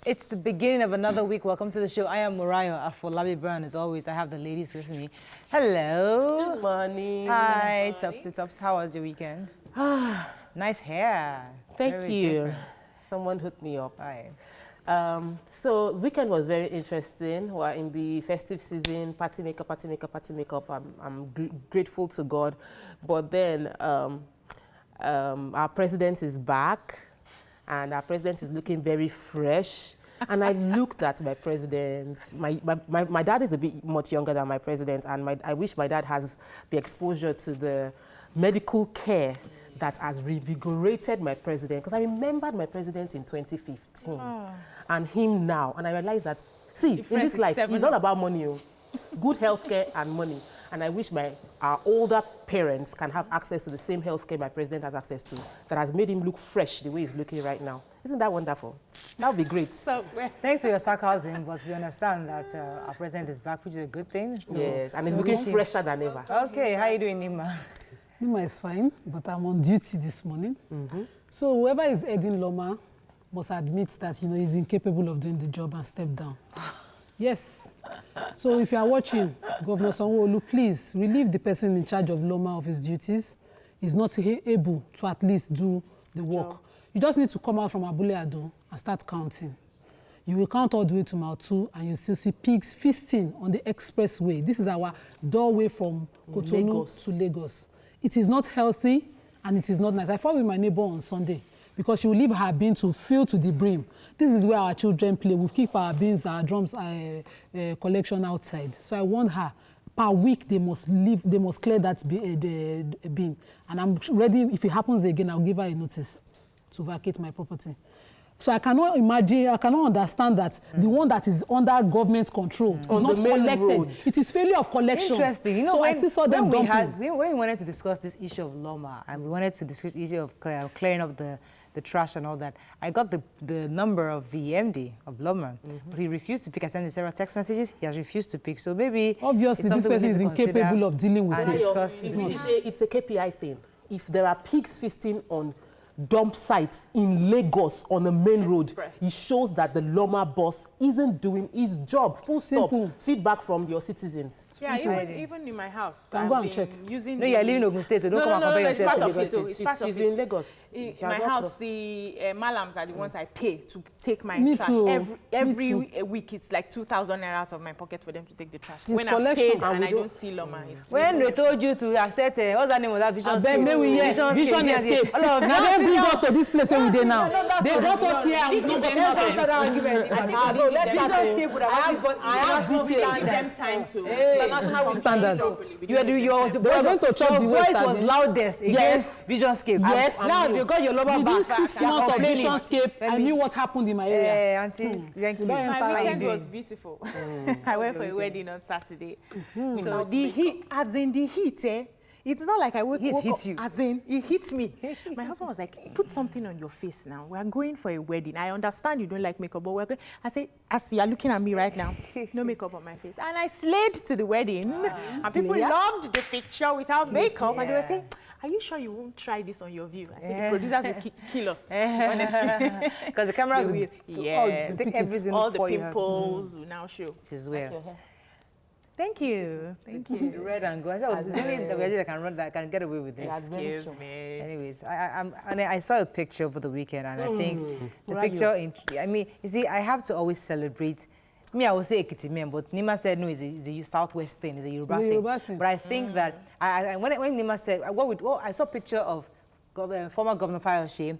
It's the beginning of another week. Welcome to the show. I am Murayo Afolabi Brown. As always, I have the ladies with me. Hello. Good morning. Hi, Tops. How was your weekend? Nice hair. Thank you. Different. Someone hooked me up. Hi. So weekend was very interesting. We're in the festive season, party makeup. I'm grateful to God. But then our president is back, and our president is looking very fresh. And I looked at my president. My dad is a bit much younger than my president, and I wish my dad has the exposure to the medical care that has revigorated my president. Because I remembered my president in 2015 and him now. And I realized that, see, in this life, it's all about money. Good healthcare and money. And I wish our older parents can have access to the same healthcare my president has access to, that has made him look fresh the way he's looking right now. Isn't that wonderful? That would be great. So, thanks for your sarcasm, but we understand that our president is back, which is a good thing. So yes, and he's looking fresher than ever. Okay, how are you doing, Nima? Nima is fine, but I'm on duty this morning. So whoever is heading Loma must admit that he's incapable of doing the job and step down. Yes. So if you are watching, Governor Sanwo-Olu, please relieve the person in charge of Loma of his duties. He's not able to at least do the work. Sure. You just need to come out from Abule Ado and start counting. You will count all the way to Mile 2 and you still see pigs feasting on the expressway. This is our doorway from Cotonou to Lagos. It is not healthy and it is not nice. I fought with my neighbor on Sunday because she will leave her bin to fill to the brim. This is where our children play. We keep our bins, our drums collection outside. So I warned her, per week they must clear that bin. And I'm ready, if it happens again, I'll give her a notice to vacate my property. So I cannot imagine, I cannot understand that the one that is under government control is not collected. It is failure of collection. Interesting. So I still saw them dumping. When we wanted to discuss this issue of Loma and we wanted to discuss the issue of clearing up the trash and all that, I got the number of the MD of Loma, but he refused to pick. I sent him several text messages. He has refused to pick. So maybe obviously this person is incapable of dealing with it. It's a KPI thing. If there are pigs feasting on dump sites in Lagos on the main road, it shows that the Loma boss isn't doing his job. Full stop. Feedback from your citizens. Yeah, even in my house. Can go and check. No, you're living in Ogun State, so don't come and compare yourself to Lagos State. She's in Lagos. In my house, the malams are the ones I pay to take my trash. Too. Every week, it's like 2,000 naira out of my pocket for them to take the trash. It's when collection. I'm paid and I don't see Loma, it's when they told you to accept, what's the name of that Vision Escape? Bring us to this place where we are now. They brought us here and we don't get out. No, let's start. Vision would have international standards. Your voice was loudest against Vision Scape. Yes. Now you got your Loma back. Within 6 months of Vision Scape, I knew what happened in my area. Auntie, thank you. My weekend was beautiful. I went for a wedding on Saturday. So the heat, as in the heat, it's not like I woke up, as in, it hits me. My husband was like, put something on your face now. We're going for a wedding. I understand you don't like makeup, but we're going. I said, as you're looking at me right now, no makeup on my face. And I slayed to the wedding. And people loved the picture without makeup. And they were saying, are you sure you won't try this on your view? I said, the producers will kill us, honestly. Because the cameras will take all the pimples will now show. It is well. Thank you. Thank you. Red and gold. I said, that can get away with this. Excuse me. Anyways, I saw a picture over the weekend, and I think the picture, you see, I have to always celebrate. I would say Ekiti, but Nima said, no, it's a Southwest thing, it's a Yoruba thing. But I think that, when Nima said, I saw a picture of former Governor Fayose,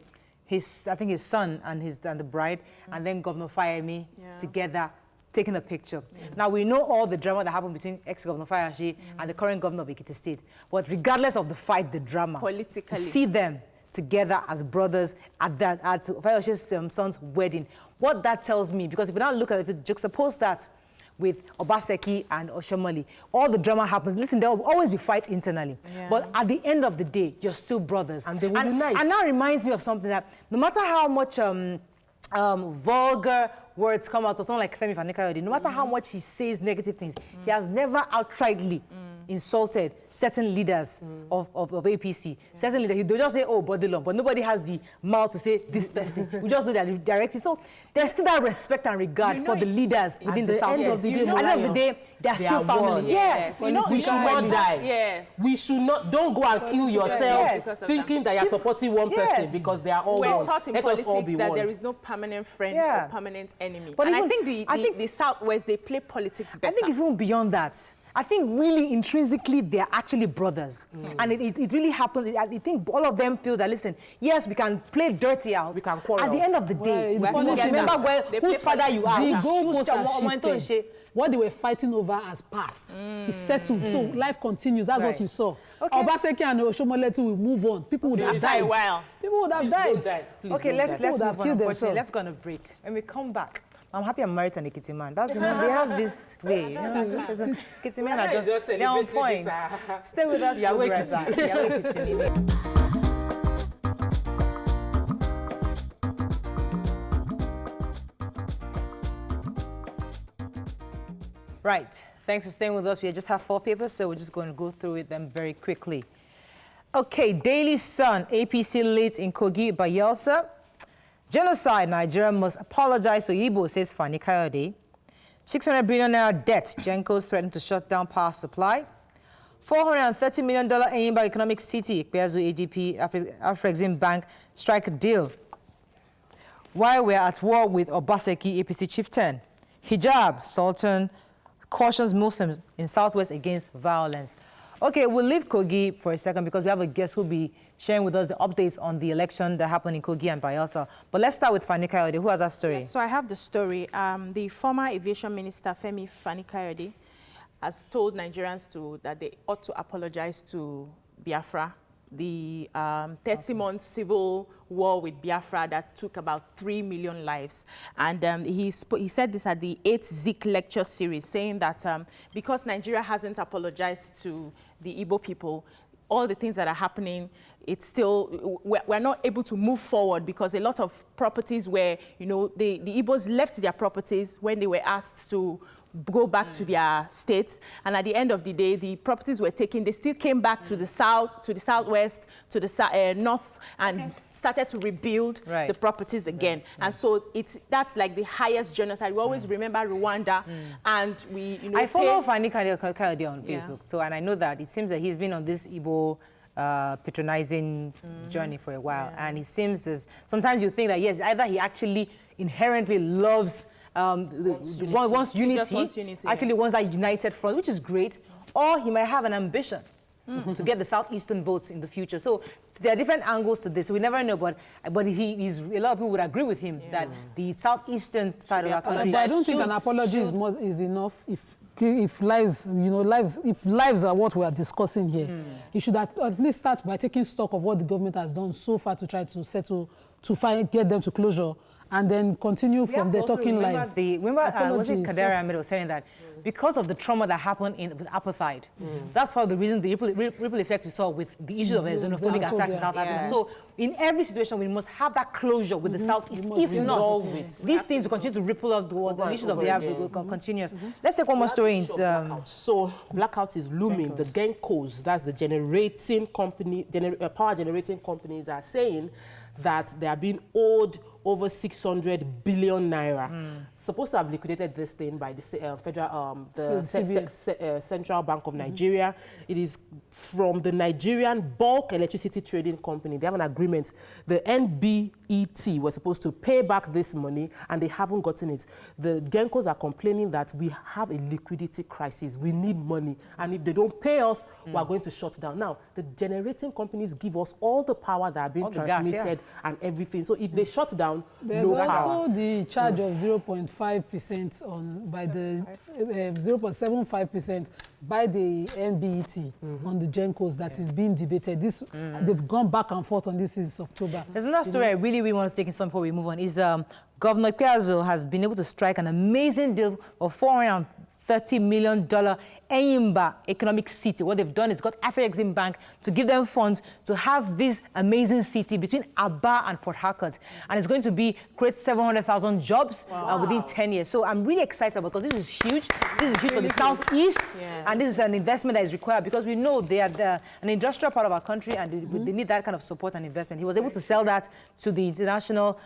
I think his son and the bride, and then Governor Fayemi together, taking a picture. Now, we know all the drama that happened between ex-Governor Fayose and the current governor of Ekiti State. But regardless of the fight, the drama, politically, see them together as brothers at Fayose's son's wedding. What that tells me, because if you now look at it, juxtapose that with Obaseki and Oshomole, all the drama happens. Listen, there will always be fights internally. But at the end of the day, you're still brothers. And they will unite. And that reminds me of something that no matter how much vulgar words come out of someone like Femi Fanikayode, no matter how much he says negative things, he has never outrightly insulted certain leaders of APC. Certain leaders, they just say, oh, body lump, but nobody has the mouth to say this person. We just do that directly. So there's still that respect and regard for the leaders within the Southwest. At the end of the day, they're still family. Yes. We should not die. Yes. We should not, don't go and kill yourself thinking that you're supporting one person because they are all one. We're taught in politics that there is no permanent friend or permanent enemy. But I think the Southwest, they play politics better. I think it's even beyond that. I think really intrinsically they're actually brothers. And it really happens. I think all of them feel that, listen, yes, we can play dirty out. We can quarrel. At the end of the day, remember whose father you are. The goalposts are shifted. What they were fighting over has passed. It's settled. So life continues. That's what you saw. Obaseki and Oshomoletu will move on. People would have died. People would have died. Okay, let's move on. Let's go on a break. When we come back, I'm happy I'm married to an Ekiti man. That's, they have this way. Ekiti men are just, they're on point. Stay with us. We'll be right back. Right. Thanks for staying with us. We just have 4 papers, so we're just going to go through them very quickly. Okay, Daily Sun, APC leads in Kogi, Bayelsa. Genocide, Nigeria must apologize to Igbo, says Fani Kayode. 600 billion naira debt, Gencos threatened to shut down power supply. $430 million Enyimba Economic City, Ikpeazu ADP, Afrexim Bank strike deal. While we're at war with Obaseki, APC chieftain. Hijab, Sultan cautions Muslims in Southwest against violence. Okay, we'll leave Kogi for a second because we have a guest who'll be sharing with us the updates on the election that happened in Kogi and Bayelsa. But let's start with Fani Kayode. Who has that story? Yes, so I have the story. The former aviation minister, Femi Fani Kayode, has told Nigerians that they ought to apologize to Biafra. The 30-month civil war with Biafra that took about 3 million lives. And he said this at the 8th Zik lecture series, saying that because Nigeria hasn't apologized to the Igbo people, all the things that are happening, it's still, we're not able to move forward because a lot of properties where, the Igbos left their properties when they were asked to go back to their states, and at the end of the day, the properties were taken. They still came back to the south, to the southwest, to the north, and started to rebuild the properties again. And so that's like the highest genocide. We always remember Rwanda, and we, I follow Fani Kayode on Facebook, so and I know that it seems that he's been on this Igbo patronizing journey for a while, and it seems sometimes you think that yes, either he actually inherently loves wants unity, actually wants that united front, which is great, or he might have an ambition to get the southeastern votes in the future. So there are different angles to this. So we never know, but a lot of people would agree with him that the southeastern side of our country. But I don't think an apology is enough if lives, if lives are what we are discussing here. He should at least start by taking stock of what the government has done so far to try to settle, get them to closure, and then continue from there talking lies. Remember was it Kadari Ahmed was saying that because of the trauma that happened with apartheid, that's part of the reason the ripple effect we saw with the issue of xenophobic attacks in South Africa. So in every situation, we must have that closure with the Southeast. If not, these things will continue to ripple out the issues of the Africa will continue. Let's take one more story. So blackout is looming. The Gencos, that's the generating company, power generating companies, are saying that they are being owed over 600 billion naira. Supposed to have liquidated this thing by the Central Bank of Nigeria. It is from the Nigerian Bulk Electricity Trading Company. They have an agreement. The NBET was supposed to pay back this money, and they haven't gotten it. The Gencos are complaining that we have a liquidity crisis. We need money, and if they don't pay us, we are going to shut down. Now, the generating companies give us all the power that are being transmitted and everything. So if they shut down, there's also the charge of 0.5% by the 0.75% by the NBET on the Gencos that is being debated. They've gone back and forth on this since October. There's another story I really want to take in some before we move on. Is Governor Ikpeazu has been able to strike an amazing deal of $430 million Enyimba Economic City. What they've done is got Afrexim Bank to give them funds to have this amazing city between Aba and Port Harcourt. And it's going to create 700,000 jobs within 10 years. So I'm really excited about because this is huge. This is huge for the Southeast. And this is an investment that is required because we know they are an industrial part of our country and they need that kind of support and investment. He was able to sell that to the international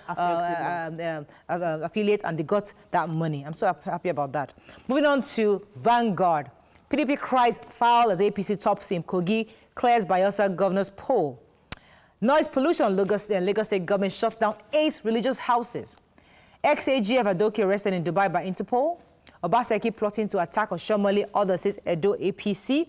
affiliates and they got that money. I'm so happy about that. Moving on to Vanguard. PDP cries foul as APC tops in Kogi, clears Bayelsa governor's poll. Noise pollution, Lagos State government shuts down 8 religious houses. Ex-AGF Adoke arrested in Dubai by Interpol. Obaseki plotting to attack Oshomole, others says Edo APC.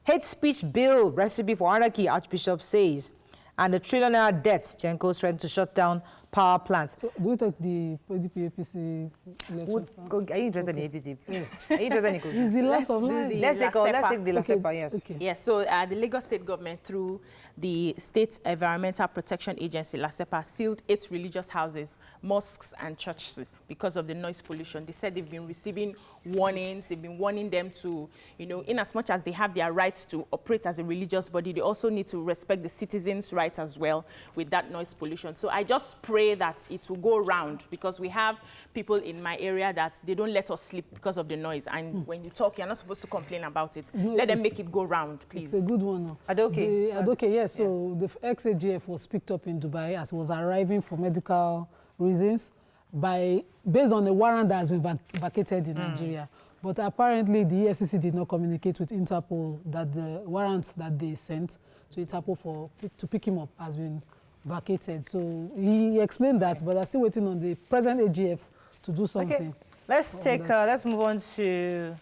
Hate speech bill, recipe for anarchy, Archbishop says. And the trillion-naira debts, Genco's threatened to shut down power plants. So, do you take the PDP APC elections? Are you interested in APC? Are you interested in Kogi? It's the loss of life. Let's take the LASEPA, yes. Okay. Yes, so the Lagos State government, through the State Environmental Protection Agency, LASEPA, sealed 8 religious houses, mosques and churches because of the noise pollution. They said they've been receiving warnings. They've been warning them to, in as much as they have their rights to operate as a religious body, they also need to respect the citizens' rights as well with that noise pollution. So I just pray that it will go round because we have people in my area that they don't let us sleep because of the noise. And when you talk, you're not supposed to complain about it. No, let them make it go round, please. It's a good one. Adoke, yes. So the ex-AGF was picked up in Dubai as was arriving for medical reasons based on a warrant that has been vacated in Nigeria. But apparently the EFCC did not communicate with Interpol that the warrant that they sent to Interpol to pick him up has been vacated. So he explained that, but they're still waiting on the present AGF to do something. Okay. Let's move on to,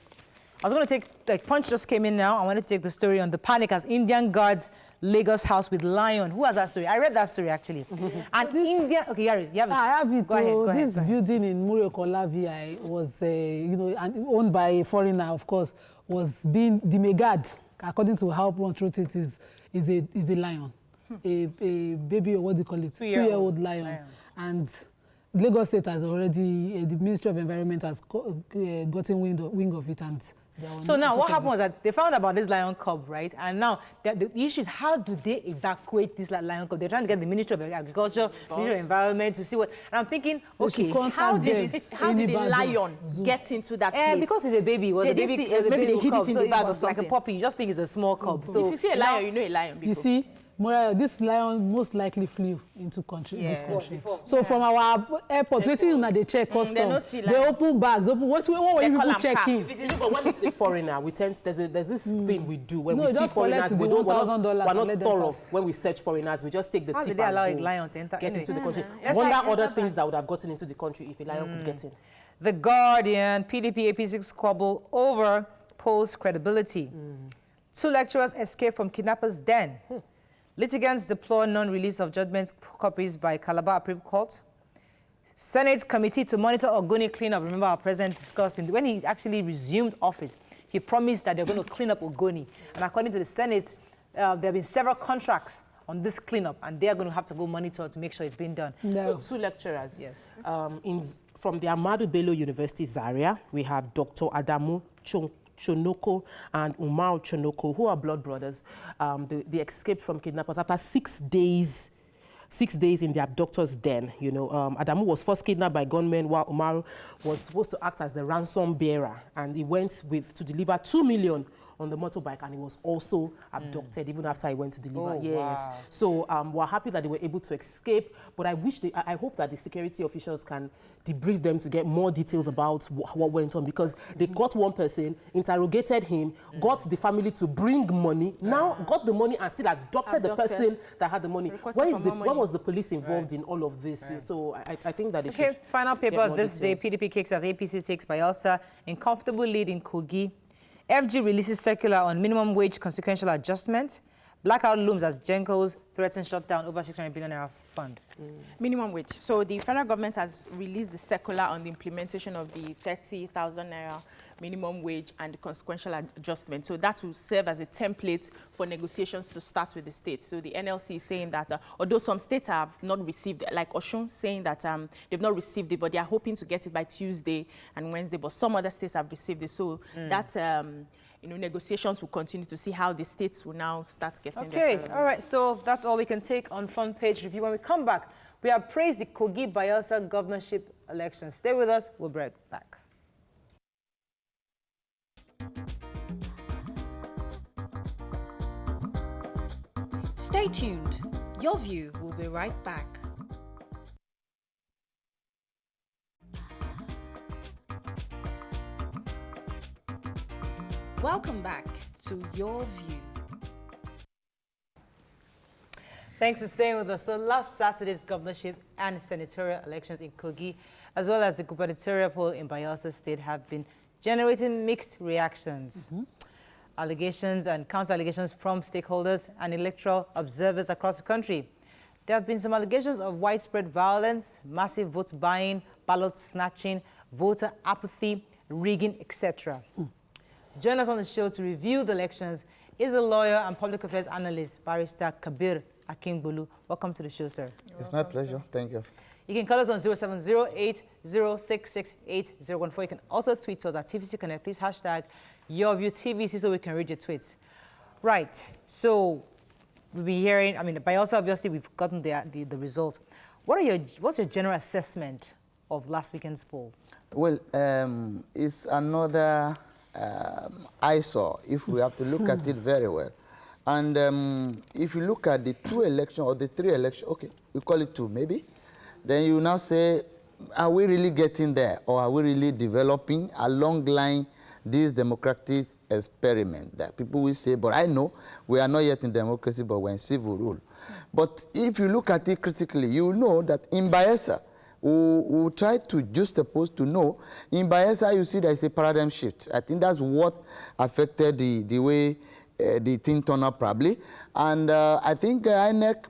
I was going to take, Punch just came in now. I wanted to take the story on the panic as Indian guards Lagos house with lion. Who has that story? I read that story actually. And okay, you have it. I have it. Go ahead. This building in Muriokola VI was, owned by a foreigner, of course, was being, the Megad, according to how Punch wrote it, is a lion. A baby, or what do you call it? 2-year-old lion. And Lagos State has already, the Ministry of Environment has gotten wing of it. And so now what happened was that they found about this lion cub, right? And now the issue is how do they evacuate this lion cub? They're trying to get the Ministry of Agriculture, Ministry of Environment to see what. And I'm thinking, okay, how did the lion get into that place? Because it's a baby. It was a baby. Maybe they hid it in the bag or something. Like a puppy. You just think it's a small cub. So if you see a lion, you know a lion. You see. This lion most likely flew into this country. So from our airport, waiting on the check custom, they open bags. What were you people checking? But when it's a foreigner, we tend there's this thing we do when we see foreigners. We're not thorough when we search foreigners. We just take the tip and get into the country. Wonder other things that would have gotten into the country if a lion could get in. The Guardian, PDP APC squabble over polls credibility. 2 lecturers escape from kidnappers' den. Litigants deplore non-release of judgment copies by Calabar Appeal Court. Senate committee to monitor Ogoni cleanup. Remember, our president discussed when he actually resumed office, he promised that they're going to clean up Ogoni. And according to the Senate, there have been several contracts on this cleanup, and they are going to have to go monitor to make sure it's being done. No. So 2 lecturers. Yes. From the Ahmadu Bello University, Zaria, we have Dr. Adamu Chonoko and Umar Chonoko, who are blood brothers. They escaped from kidnappers after 6 days. 6 days in the abductor's den. Adamu was first kidnapped by gunmen while Umar was supposed to act as the ransom bearer, and he went to deliver 2 million on the motorbike, and he was also abducted even after he went to deliver. Wow. So we're happy that they were able to escape, but I hope that the security officials can debrief them to get more details about what went on, because they got one person, interrogated him, got the family to bring money, now got the money and still abducted the person that had the money. When was the police involved in all of this? So I think that it should final paper this day, PDP kicks as APC takes Bayelsa in comfortable lead in Kogi. FG releases circular on minimum wage consequential adjustment. Blackout looms as Genco's threatens shutdown over 600 billion naira fund. Minimum wage. So the federal government has released the circular on the implementation of the 30,000 naira minimum wage and the consequential adjustment. So that will serve as a template for negotiations to start with the states. So the NLC is saying that although some states have not received it, like Osun saying that they've not received it, but they are hoping to get it by Tuesday and Wednesday, but some other states have received it. So that negotiations will continue to see how the states will now start getting their all right, so that's all we can take on Front Page Review. When we come back, we have praised the Kogi Bayelsa governorship election. Stay with us, we'll be right back. Stay tuned. Your View will be right back. Welcome back to Your View. Thanks for staying with us. So last Saturday's governorship and senatorial elections in Kogi, as well as the gubernatorial poll in Bayelsa State, have been generating mixed reactions. Allegations and counter-allegations from stakeholders and electoral observers across the country. There have been some allegations of widespread violence, massive vote buying, ballot snatching, voter apathy, rigging, etc. Join us on the show to review the elections is a lawyer and public affairs analyst, Barrister Kabir Akingbolu. Welcome to the show, sir. It's my pleasure. Thank you. You can call us on 0708-066-8014. You can also tweet us at TVC Connect. Please hashtag YourViewTVC so we can read your tweets. Right. So we'll be hearing, Bayelsa, obviously, we've gotten the result. What's your general assessment of last weekend's poll? Well, it's another eyesore if we have to look at it very well. And if you look at the two elections or the three elections, okay, we call it two maybe, then you now say, are we really getting there, or are we really developing along line this democratic experiment that people will say, but I know we are not yet in democracy, but we're in civil rule. But if you look at it critically, you will know that in Bayelsa, we try to juxtapose to know, in Bayelsa you see there is a paradigm shift. I think that's what affected the way the thing turned out probably. And I think INEC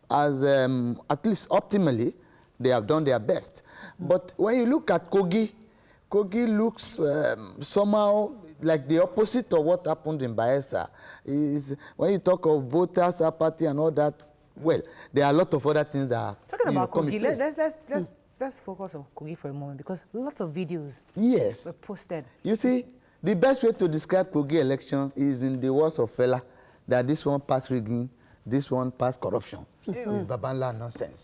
has, at least optimally, they have done their best. But when you look at Kogi, Kogi looks somehow like the opposite of what happened in Bayelsa. When you talk of voters, apathy and all that, well, there are a lot of other things that are talking about Kogi, let's focus on Kogi for a moment, because lots of videos were posted. You see, the best way to describe Kogi election is in the words of Fela, that this one passed rigging, this one passed corruption. It's Babanla nonsense.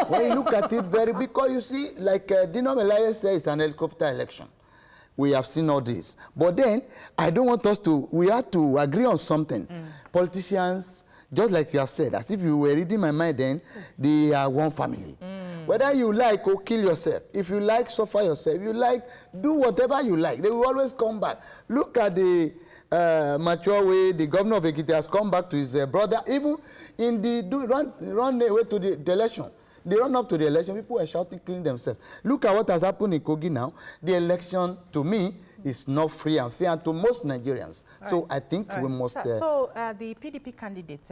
When you look at it because you see, like Dino Melaye says, it's an helicopter election. We have seen all this. But then, I don't want us to, we have to agree on something. Politicians, just like you have said, as if you were reading my mind then, they are one family. Whether you like or kill yourself, if you like, suffer yourself, if you like, do whatever you like, they will always come back. Look at the mature way the governor of Ekiti has come back to his brother, even in the run away to the election. They run up to the election, people were shouting, killing themselves. Look at what has happened in Kogi now. The election, to me, is not free and fair to most Nigerians. So I think we must... So the PDP candidate,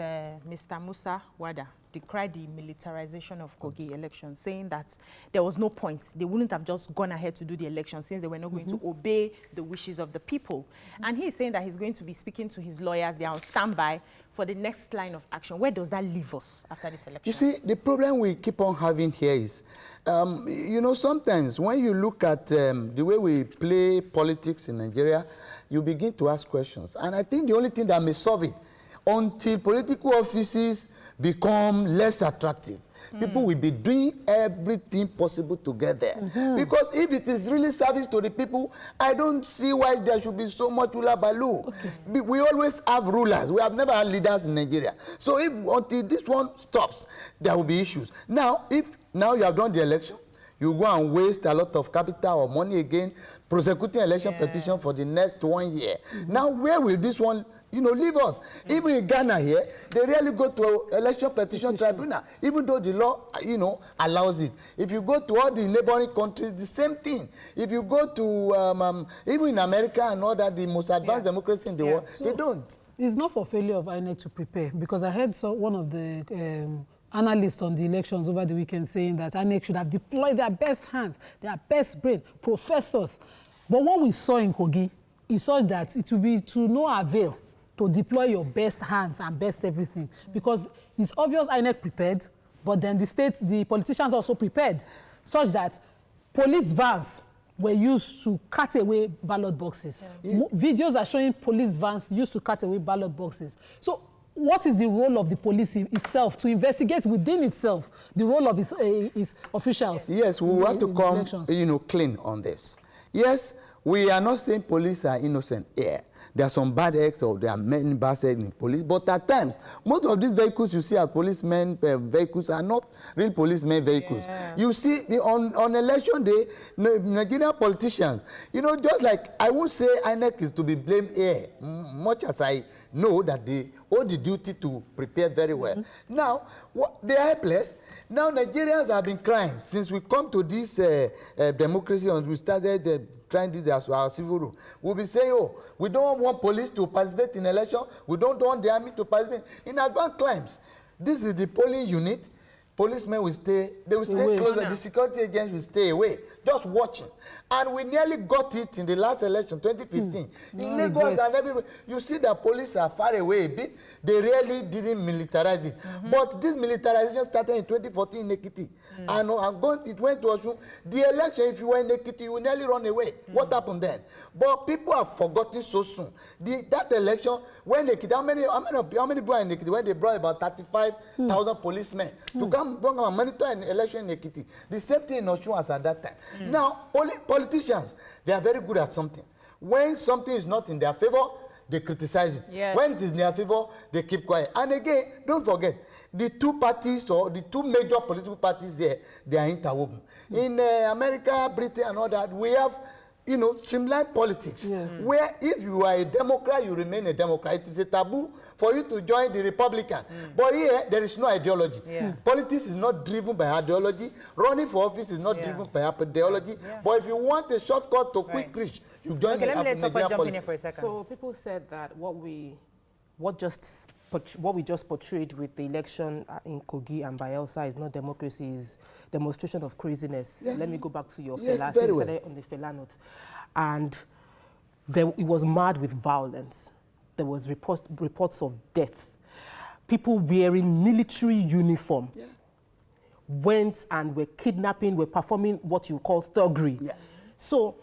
Mr. Musa Wada, decried the militarization of Kogi election, saying that there was no point. They wouldn't have just gone ahead to do the election since they were not going to obey the wishes of the people. And he is saying that he's going to be speaking to his lawyers. They are on standby for the next line of action. Where does that leave us after this election? You see, the problem we keep on having here is, you know, sometimes when you look at the way we play politics in Nigeria, you begin to ask questions. And I think the only thing that may solve it, until political offices become less attractive, people will be doing everything possible to get there. Because if it is really service to the people, I don't see why there should be so much hula baloo. We always have rulers. We have never had leaders in Nigeria. So if until this one stops, there will be issues. Now, if now you have done the election, you go and waste a lot of capital or money again, prosecuting election petition for the next 1 year. Now, where will this one, you know, leave us? Even in Ghana here, they really go to election petition tribunal, even though the law, you know, allows it. If you go to all the neighboring countries, the same thing. If you go to, even in America and all that, the most advanced democracy in the world, so they don't. It's not for failure of INEC to prepare, because I heard one of the analysts on the elections over the weekend saying that INEC should have deployed their best hands, their best brain, professors. But what we saw in Kogi, we saw that it will be to no avail to deploy your best hands and best everything, because it's obvious INEC prepared, but then the politicians also prepared, such that police vans were used to cut away ballot boxes. Videos are showing police vans used to cut away ballot boxes. So what is the role of the police itself to investigate within itself the role of its officials? Yes, we have to come, clean on this. Yes, we are not saying police are innocent here. There are some bad acts or there are many bad acts in police, but at times, most of these vehicles you see as policemen vehicles are not real policemen vehicles. Yeah. You see, on election day, Nigerian politicians, just like I won't say INEC is to be blamed here, much as I know that they owe the duty to prepare very well. Now, they are helpless. Now, Nigerians have been crying since we come to this democracy and we started trying this as our civil rule. We'll be saying, we don't want police to participate in election. We don't want the army to participate. In advanced climes, this is the polling unit. Policemen will stay, they will stay closer. The security agents will stay away, just watching. And we nearly got it in the last election, 2015. In Lagos and everywhere, you see that police are far away a bit. They really didn't militarize it. But this militarization started in 2014 in Ekiti. And it went to Osun. The election, if you were in Ekiti, you will nearly run away. What happened then? But people have forgotten so soon. That election, when Ekiti, how many people are in Ekiti? When they brought about 35,000 policemen to come monitor an election in Ekiti. The same thing in Osun as at that time. Now, politicians, they are very good at something. When something is not in their favor, they criticize it. Yes. When it is in their favor, they keep quiet. And again, don't forget, the two parties or the two major political parties here, they are interwoven. In America, Britain, and all that, we have streamlined politics, where if you are a Democrat, you remain a Democrat. It is a taboo for you to join the Republican. But here, there is no ideology. Politics is not driven by ideology. Running for office is not driven by ideology. But if you want a shortcut to quick reach, you join the Nigerian politics. For a second. So people said that what we just portrayed with the election in Kogi and Bayelsa is not democracy, is demonstration of craziness. Yes. Let me go back to your Fela, on the Fela note. And it was marred with violence. There was reports of death. People wearing military uniform went and were kidnapping, were performing what you call thuggery. So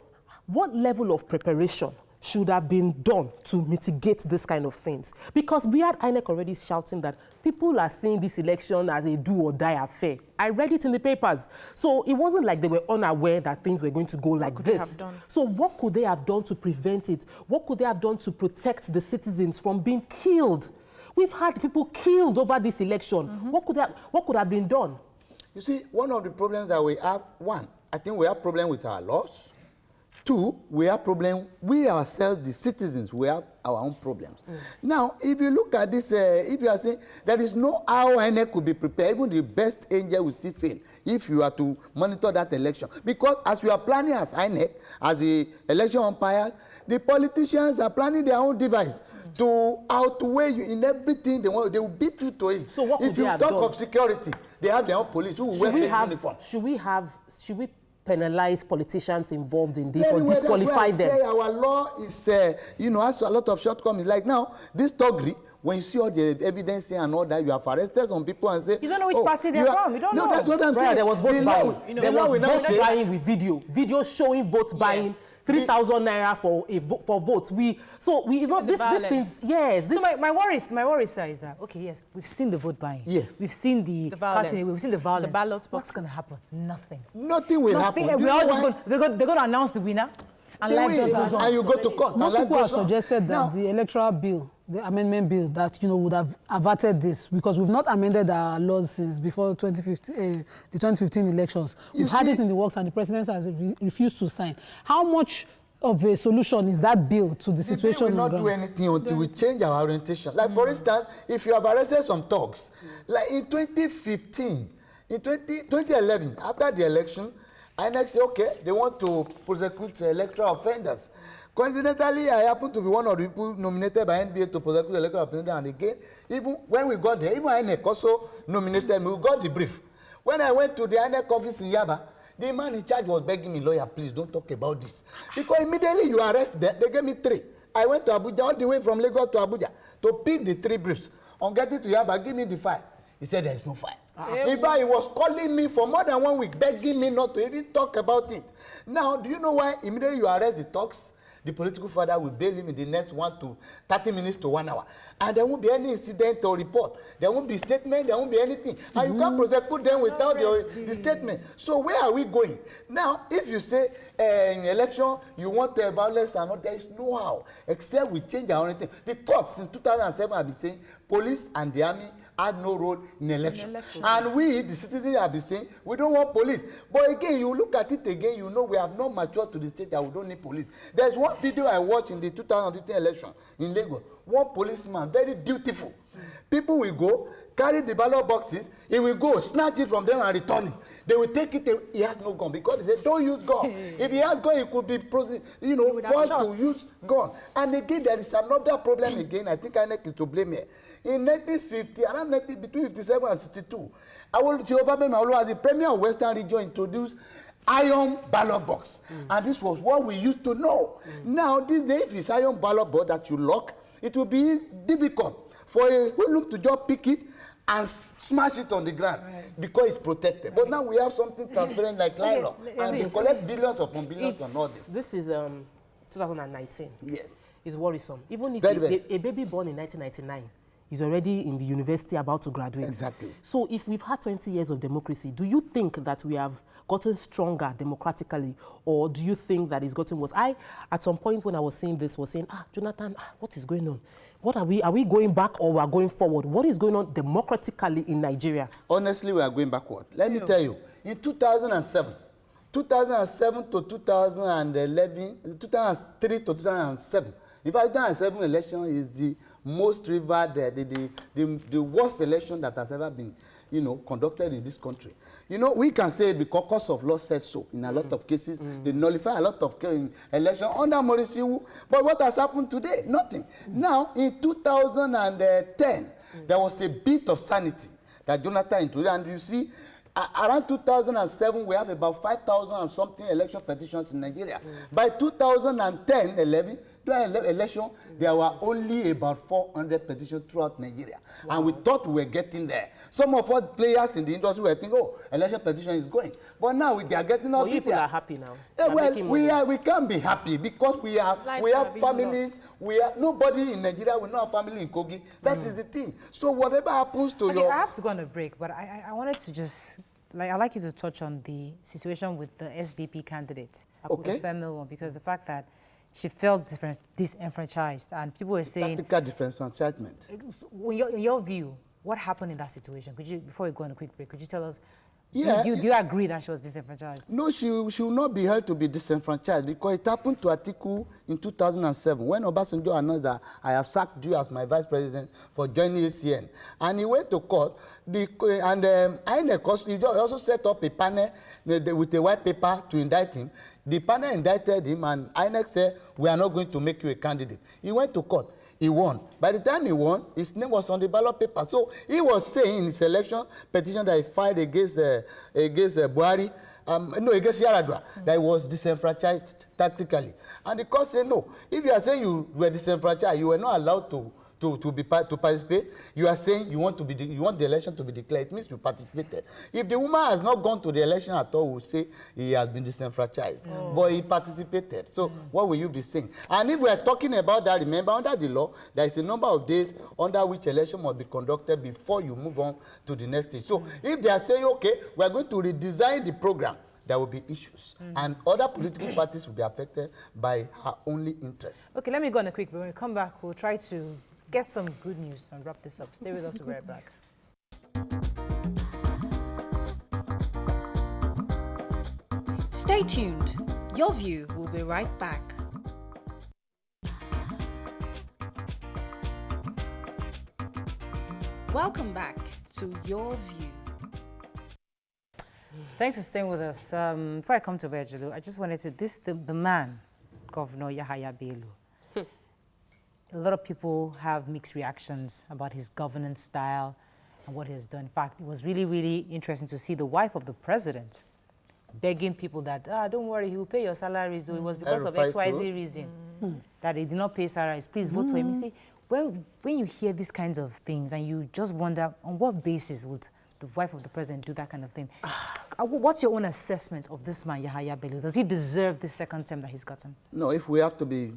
what level of preparation should have been done to mitigate this kind of things? Because we had INEC already shouting that people are seeing this election as a do-or-die affair. I read it in the papers. So it wasn't like they were unaware that things were going to go like this. So what could they have done to prevent it? What could they have done to protect the citizens from being killed? We've had people killed over this election. What could have been done? You see, one of the problems that we have, I think we have problem with our laws. Two, we have problem, we ourselves, the citizens, we have our own problems. Now, if you look at this, if you are saying there is no how INEC could be prepared, even the best angel will still fail if you are to monitor that election. Because as we are planning as INEC, as the election umpires, the politicians are planning their own device to outweigh you in everything they want. They will beat you to it. So what if you talk of security, they have their own police who will wear fake uniform. Should we penalize politicians involved in this or disqualify them? Our law is, has a lot of shortcomings. Like now, this thuggery, when you see all the evidence and all that, you have arrested some people and say, you don't know which party they're from. You don't know. No, that's what I'm saying. There was vote buying. There was vote buying with video showing vote buying. 3,000 naira for votes. These things. Yes. So my worry, sir, is that we've seen the vote buying. Yes. We've seen the violence. We've seen the violence. The ballot box. What's going to happen? Nothing. Nothing will happen. They're going to announce the winner, and life just goes on. And you go to court. Most people have suggested that the electoral bill, the amendment bill, that would have averted this, because we've not amended our laws since before the 2015 elections. We've had it in the works, and the president has refused to sign. How much of a solution is that bill to the situation? We will not do anything until we change our orientation. Like for instance, if you have arrested some thugs, like in 2015, in 2011, after the election, INEC say, they want to prosecute electoral offenders. Coincidentally, I happen to be one of the people nominated by NBA to prosecute electoral offenders, and again, even when we got there, even INEC also nominated me, we got the brief. When I went to the INEC office in Yaba, the man in charge was begging me, lawyer, please don't talk about this. Because immediately you arrest them, they gave me 3. I went to Abuja, all the way from Lagos to Abuja, to pick the 3 briefs. On getting to Yaba, give me the file. He said there is no file. In fact, he was calling me for more than 1 week, begging me not to even talk about it. Now, do you know why? Immediately you arrest the talks, the political father will bail him in the next 1 to 30 minutes to 1 hour. And there won't be any incident or report. There won't be statement, there won't be anything. And you can't prosecute them without the statement. So where are we going? Now, if you say in election, you want violence and all, there is no how, except we change our own thing. The courts since 2007 have been saying police and the army had no role in election. And we, the citizens, have been saying we don't want police. But again, you look at it again, you know we have not matured to the state that we don't need police. There's one video I watched in the 2015 election in Lagos. One policeman, very dutiful. People will go, carry the ballot boxes, he will go, snatch it from them and return it. They will take it, he has no gun because they say, don't use gun. If he has gun, he could be, forced to use gun. And again, there is another problem again, I think I need to blame here. In 1950, between 57 and 62, Awolowo as the premier of Western region introduced iron ballot box. And this was what we used to know. Now, these days, if it's iron ballot box that you lock, it will be difficult for a hoodlum to just pick it and smash it on the ground because it's protected. But now we have something transparent like nylon, and they collect billions upon billions on all this. This is 2019. Yes. It's worrisome. Even if a baby born in 1999 is already in the university about to graduate. Exactly. So if we've had 20 years of democracy, do you think that we have gotten stronger democratically, or do you think that it's gotten worse? At some point when I was saying this, was saying, Jonathan, what is going on? What are we going back or we are going forward? What is going on democratically in Nigeria? Honestly, we are going backward. Let me tell you, in 2007 to 2011, 2003 to 2007, in fact, 2007 election is the most revered, the worst election that has ever been, conducted in this country. We can say the caucus of law said so in a lot of cases. They nullify a lot of election under Maurice Iwu. But what has happened today? Nothing. Now, in 2010, there was a bit of sanity that Jonathan introduced. And you see, around 2007, we have about 5,000 and something election petitions in Nigeria. By 2010, 11, election, there were only about 400 petitions throughout Nigeria. Wow. And we thought we were getting there. Some of us players in the industry were thinking, election petition is going. But now they are getting up. People are happy now. We can't be happy because we have families. Nobody in Nigeria will not have family in Kogi. That is the thing. So whatever happens to your... I have to go on a break, but I wanted to just... I'd like you to touch on the situation with the SDP candidate, the female one, because the fact that she felt disenfranchised, and people were saying... Tactical disenfranchisement. In your view, what happened in that situation? Could you, before we go on a quick break, could you tell us, do you agree that she was disenfranchised? No, she will not be held to be disenfranchised because it happened to Atiku in 2007 when Obasanjo announced that I have sacked you as my vice president for joining ACN. And he went to court, INEC also set up a panel with a white paper to indict him. The panel indicted him, and INEC said, we are not going to make you a candidate. He went to court. He won. By the time he won, his name was on the ballot paper. So he was saying in his election petition that he filed against Buhari, against Yaradua, that he was disenfranchised tactically. And the court said, no. If you are saying you were disenfranchised, you were not allowed to participate, you are saying you want the election to be declared. It means you participated. If the woman has not gone to the election at all, we will say he has been disenfranchised. But he participated. So what will you be saying? And if we are talking about that, remember, under the law, there is a number of days under which election must be conducted before you move on to the next stage. So if they are saying, okay, we are going to redesign the program, there will be issues. And other political parties will be affected by her only interest. Okay, let me go on a quick break. When we come back, we'll try to get some good news and wrap this up. Stay with us, we'll be right back. Stay tuned. Your View will be right back. Welcome back to Your View. Thanks for staying with us. Before I come to Bejulu, I just wanted to, the man, Governor Yahaya Bello. A lot of people have mixed reactions about his governance style and what he has done. In fact, it was really, really interesting to see the wife of the president begging people that, don't worry, he will pay your salaries. So it was because of XYZ reason that he did not pay salaries. Please vote for him. You see, when you hear these kinds of things and you just wonder on what basis would the wife of the president do that kind of thing. What's your own assessment of this man, Yahaya Bello? Does he deserve this second term that he's gotten? No, if we have to be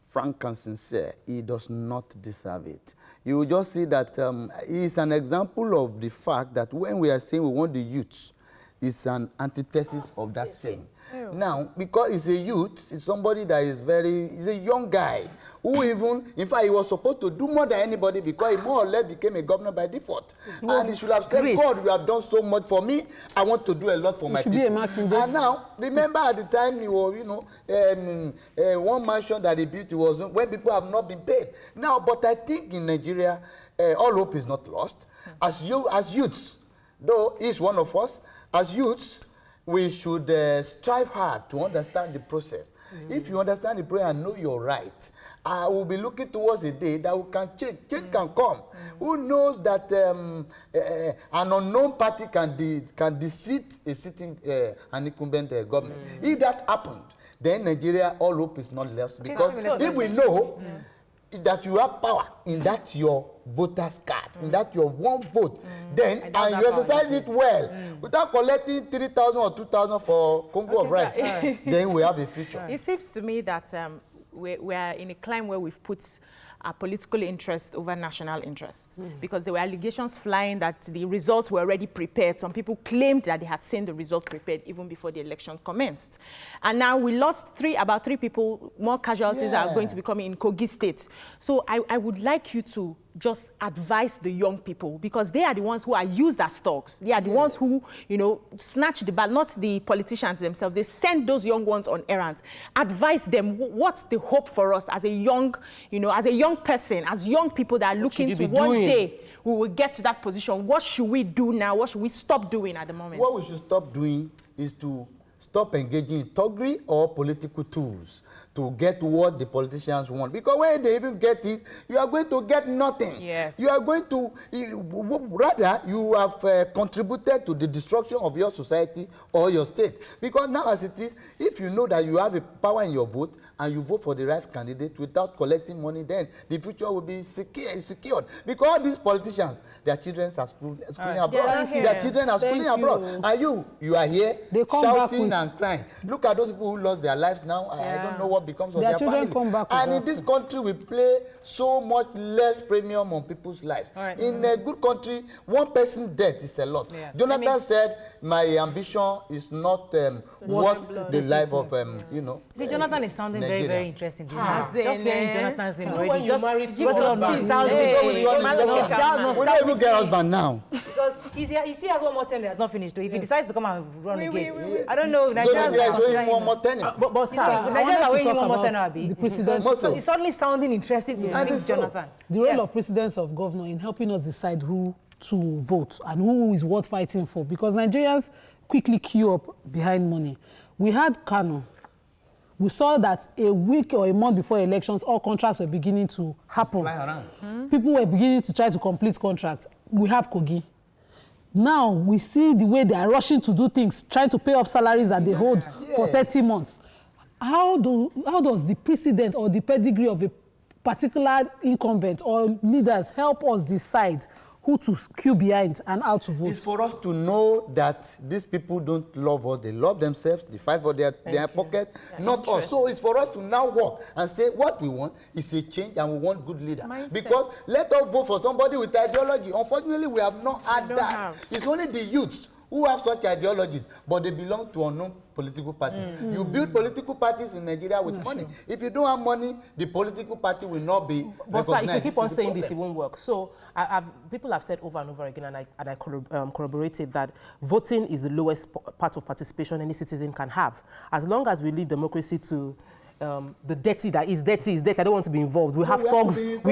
frank and sincere, he does not deserve it. You will just see that he is an example of the fact that when we are saying we want the youths, it's an antithesis of that saying. Ew. Now, because he's a youth, he's somebody that is he's a young guy who even, in fact, he was supposed to do more than anybody because he more or less became a governor by default. And he should have said, God, you have done so much for me. I want to do a lot for my people. And now, remember at the time he was, you know, one mansion that he built, was when people have not been paid. Now, but I think in Nigeria, all hope is not lost. As youths, though he's one of us, as youths, we should strive hard to understand the process. If you understand the process and know your right, I will be looking towards a day that we can change. Change can come. Who knows that an unknown party can defeat a sitting an incumbent government? If that happened, then Nigeria, all hope is not lost. Because if we know that you have power in that your voter's card, in that your one vote, then and you exercise it well, without collecting 3,000 or 2,000 for Congo of rice, then we have a future. It seems to me that we are in a climb where we've put our political interest over national interest, because there were allegations flying that the results were already prepared. Some people claimed that they had seen the result prepared even before the election commenced. And now we lost about three people. More casualties are going to be coming in Kogi State. So I would like you to just advise the young people, because they are the ones who are used as thugs. They are the ones who, you know, snatch the ball, not the politicians themselves. They send those young ones on errands. Advise them, what's the hope for us as a young, you know, as a young person, as young people that are looking to one day we will get to that position. What should we do now? What should we stop doing at the moment? What we should stop doing is to stop engaging in thuggery or political tools to get what the politicians want. Because when they even get it, you are going to get nothing. Yes. You are going to, rather, you have contributed to the destruction of your society or your state. Because now as it is, if you know that you have a power in your vote and you vote for the right candidate without collecting money, then the future will be secured. Because all these politicians, their children are schooling abroad. Their children are schooling abroad. And you are here shouting and crying. Look at those people who lost their lives now. I don't know what becomes of their family. And in this country, we play so much less premium on people's lives. In a good country, one person's death is a lot. Jonathan said, my ambition is not worth the life of, you know. See, Jonathan is sounding very, very interesting. Just hearing Jonathan's name already. Just give us a lot of nostalgia. We don't even get husband now. Because he still has one more term that has not finished. So if he decides to come and run again, I don't know. Nigerians are waiting one more tenure. But sir, Nigerians are waiting one more tenure. The president. So it's suddenly sounding interesting to me, Jonathan. The role of presidents of governor in helping us decide who to vote and who is worth fighting for, because Nigerians quickly queue up behind money. We had Kano. We saw that a week or a month before elections, all contracts were beginning to happen. People were beginning to try to complete contracts. We have Kogi. Now we see the way they are rushing to do things, trying to pay up salaries that they hold for 30 months. How does the precedent or the pedigree of a particular incumbent or leaders help us decide who to queue behind and how to vote? It's for us to know that these people don't love us. They love themselves. They fight for their pocket, not us. So it's for us to now work and say what we want is a change and we want good leader. Because let us vote for somebody with ideology. Unfortunately, we have not had that. It's only the youths who have such ideologies, but they belong to unknown political parties. You build political parties in Nigeria with money. If you don't have money, the political party will not be But recognized. sir, if you keep on saying this, it won't work. So people have said over and over again, and I corroborated that voting is the lowest part of participation any citizen can have. As long as we leave democracy to the dirty that is dirty is dirty. I don't want to be involved. We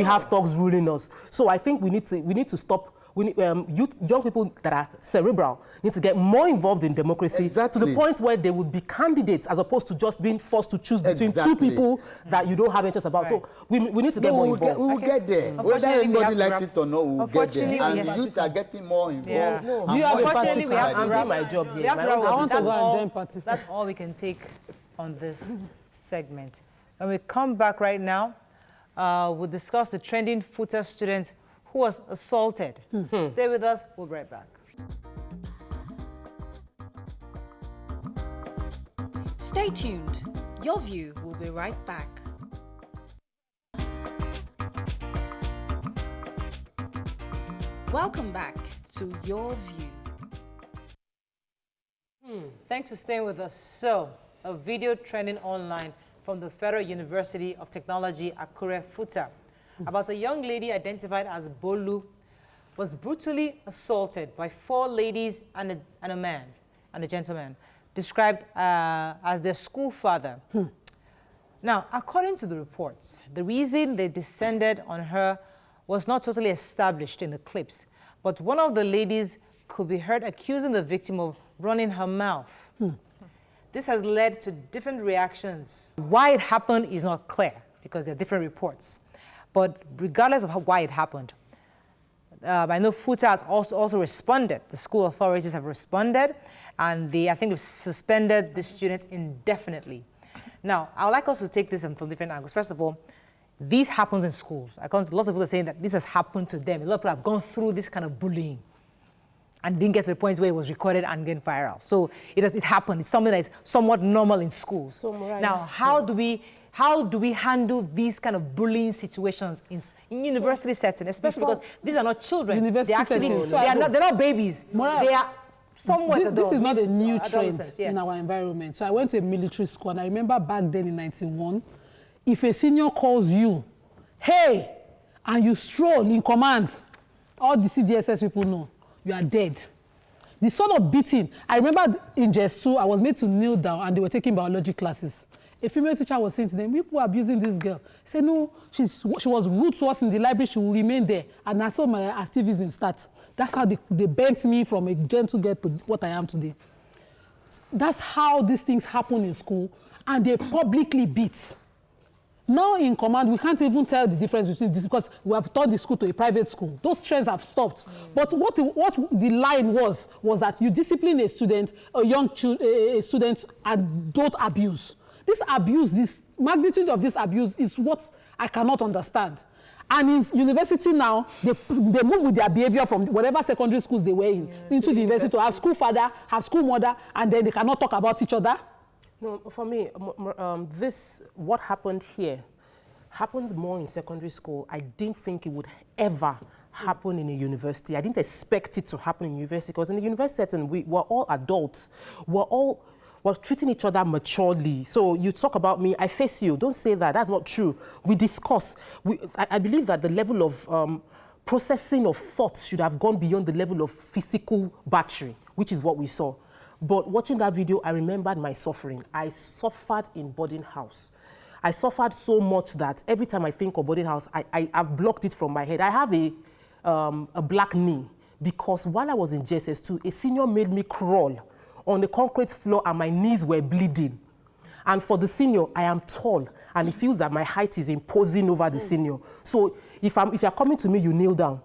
have thugs ruling us. So I think we need to stop. Young people that are cerebral need to get more involved in democracy to the point where they would be candidates as opposed to just being forced to choose between two people that you don't have interest about. So we need to get more involved. We will get there. Whether anybody likes it or not, we will get there. And the youth are getting more involved. Do you have a party? I'm doing my job here. I want to go and join party. That's all we can take on this segment. When we come back right now, we'll discuss the trending FUTA student who was assaulted. Stay with us. We'll be right back. Stay tuned. Your View will be right back. Welcome back to Your View. Thanks for staying with us. So, a video trending online from the Federal University of Technology Akure, FUTA, about a young lady identified as Bolu was brutally assaulted by 4 ladies and a man, and a gentleman, described as their school father. Now, according to the reports, the reason they descended on her was not totally established in the clips, but one of the ladies could be heard accusing the victim of running her mouth. This has led to different reactions. Why it happened is not clear because there are different reports. But regardless of why it happened, I know FUTA has also responded. The school authorities have responded, and I think they've suspended the students indefinitely. Now, I would like us to take this from different angles. First of all, this happens in schools. Lots of people are saying that this has happened to them. A lot of people have gone through this kind of bullying and didn't get to the point where it was recorded and getting viral. So it happened. It's something that is somewhat normal in schools. So, now, how do we handle these kind of bullying situations in university settings, especially because these are not children. They're not babies. They are somewhat adults. This is not a new trend in our environment. So I went to a military school, and I remember back then in 91, if a senior calls you, hey, and you stroll in command, all the CDSS people know, you are dead. The sort of beating, I remember in JS 2, I was made to kneel down and they were taking biology classes. A female teacher was saying to them, people are abusing this girl. He said, no, she was rude to us in the library, she will remain there. And that's how my activism starts. That's how they bent me from a gentle girl to what I am today. That's how these things happen in school, and they publicly beat. Now in command, we can't even tell the difference between this because we have turned the school to a private school. Those trends have stopped. But what the line was that you discipline a student, a student, and don't abuse. This abuse, this magnitude of this abuse is what I cannot understand. And in university now, they move with their behavior from whatever secondary schools they were in into the university to have school father, have school mother, and then they cannot talk about each other. No, for me, what happened here happens more in secondary school. I didn't think it would ever happen in a university. I didn't expect it to happen in university because in the university setting, we're all adults. We're treating each other maturely. So you talk about me, I face you. Don't say that. That's not true. We discuss. I believe that the level of processing of thoughts should have gone beyond the level of physical battery, which is what we saw. But watching that video, I remembered my suffering. I suffered in boarding house. I suffered so much that every time I think of boarding house, I've blocked it from my head. I have a black knee because while I was in JSS2, a senior made me crawl on the concrete floor and my knees were bleeding. And for the senior, I am tall and it feels that my height is imposing over the senior. So if you're coming to me, you kneel down.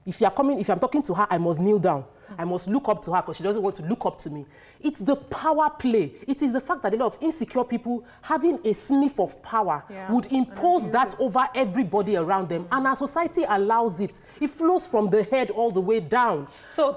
If I'm talking to her, I must kneel down. I must look up to her because she doesn't want to look up to me. It's the power play. It is the fact that a lot of insecure people having a sniff of power would impose that over everybody around them. And our society allows it. It flows from the head all the way down. So,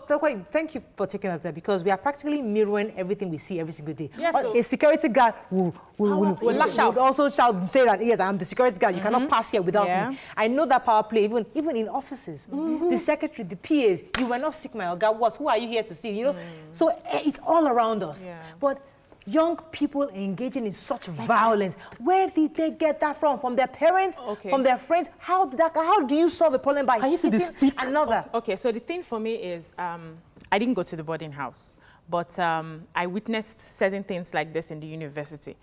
thank you for taking us there because we are practically mirroring everything we see every single day. Yes, a security guard will also say that, yes, I'm the security guard. You cannot pass here without me. I know that power play even in offices. The secretary, the PAs, you were not sick, my God. What? Who are you here to see? You know, so it's all around us. But young people engaging in such violence, where did they get that from? From their parents? From their friends? How do you solve the problem by hitting another? Okay, so the thing for me is, I didn't go to the boarding house, but I witnessed certain things like this in the university.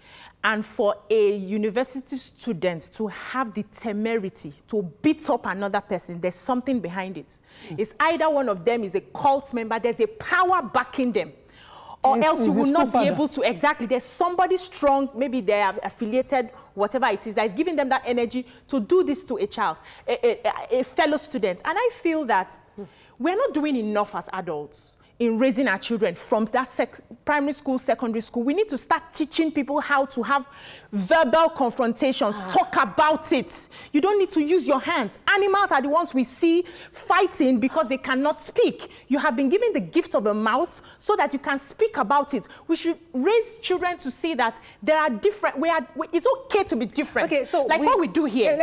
And for a university student to have the temerity to beat up another person, there's something behind it. It's either one of them is a cult member, there's a power backing them, or else you will not be able to, there's somebody strong, maybe they are affiliated, whatever it is, that is giving them that energy to do this to a child, a fellow student. And I feel that we're not doing enough as adults. in raising our children from that primary school, secondary school. We need to start teaching people how to have verbal confrontations, talk about it. You don't need to use your hands. Animals are the ones we see fighting because they cannot speak. You have been given the gift of a mouth so that you can speak about it. We should raise children to see that there are different, it's okay to be different. Okay, so like what we do here.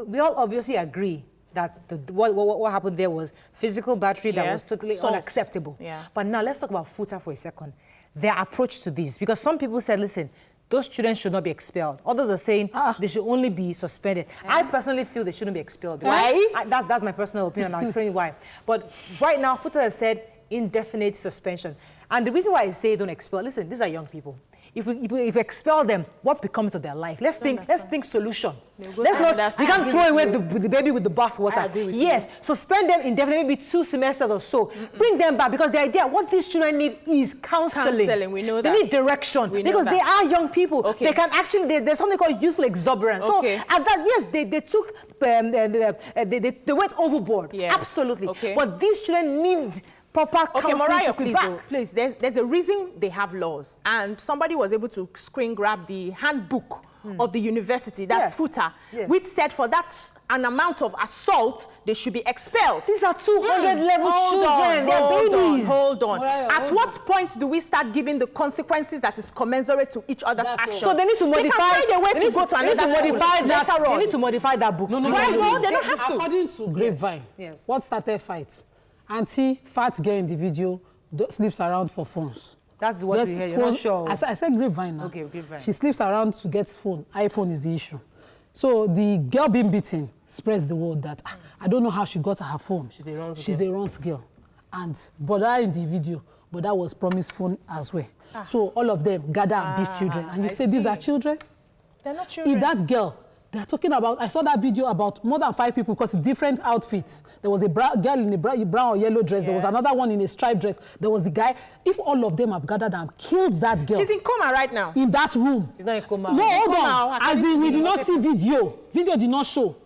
We all obviously agree that what happened there was physical battery that was totally unacceptable. Yeah. But now let's talk about FUTA for a second. Their approach to this, because some people said, listen, those children should not be expelled. Others are saying they should only be suspended. I personally feel they shouldn't be expelled. Why? That's my personal opinion. I'll explain why. But right now, FUTA has said indefinite suspension. And the reason why I say don't expel, listen, these are young people. If we expel them, what becomes of their life? Let's think solution. Let's not, you can't throw away the baby with the bathwater. Yes, suspend them indefinitely, maybe 2 semesters or so. Bring them back, because the idea, what these children need is counseling. We know that. They need direction, because they are young people. Okay. They can actually, there's something called youthful exuberance. Okay. So at that, yes, they took, they went overboard. Yes. Absolutely. Okay. But these children need proper counseling to be back. Please, there's a reason they have laws. And somebody was able to screen grab the handbook of the university, that's FUTA, which said for that an amount of assault, they should be expelled. These are 200-level children. They're babies. Hold on. At what point do we start giving the consequences that is commensurate to each other's actions? So they need to modify. They can find a way to go to another school. They need to modify that book. No, they don't have to. According to Grapevine, what started fights? Auntie, fat girl in the video, sleeps around for phones. That's what we hear. You're not sure. I said Grapevine now. Okay, Grapevine. She sleeps around to get phone. iPhone is the issue. So the girl being beaten spreads the word that I don't know how she got her phone. She's a runs girl. And Boda in the video, Boda was promised phone as well. So all of them gather and beat children. And you say these are children? They're not children. If that girl, they're talking about, I saw that video about more than 5 people because different outfits. There was a girl in a brown or yellow dress. There was another one in a striped dress. There was the guy. If all of them have gathered and killed that girl. She's in coma right now. In that room. She's not in coma. No, hold on. As in, we did not see video. Video did not show.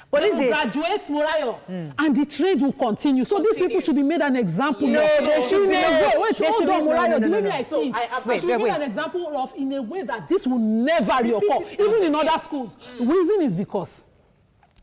But they will graduate, Morayo, and the trade will continue. So these people should be made an example. No, they shouldn't. Wait, hold on, Morayo. The way I see it, they should be made an example of in a way that this will never reoccur, even in other schools. The reason is because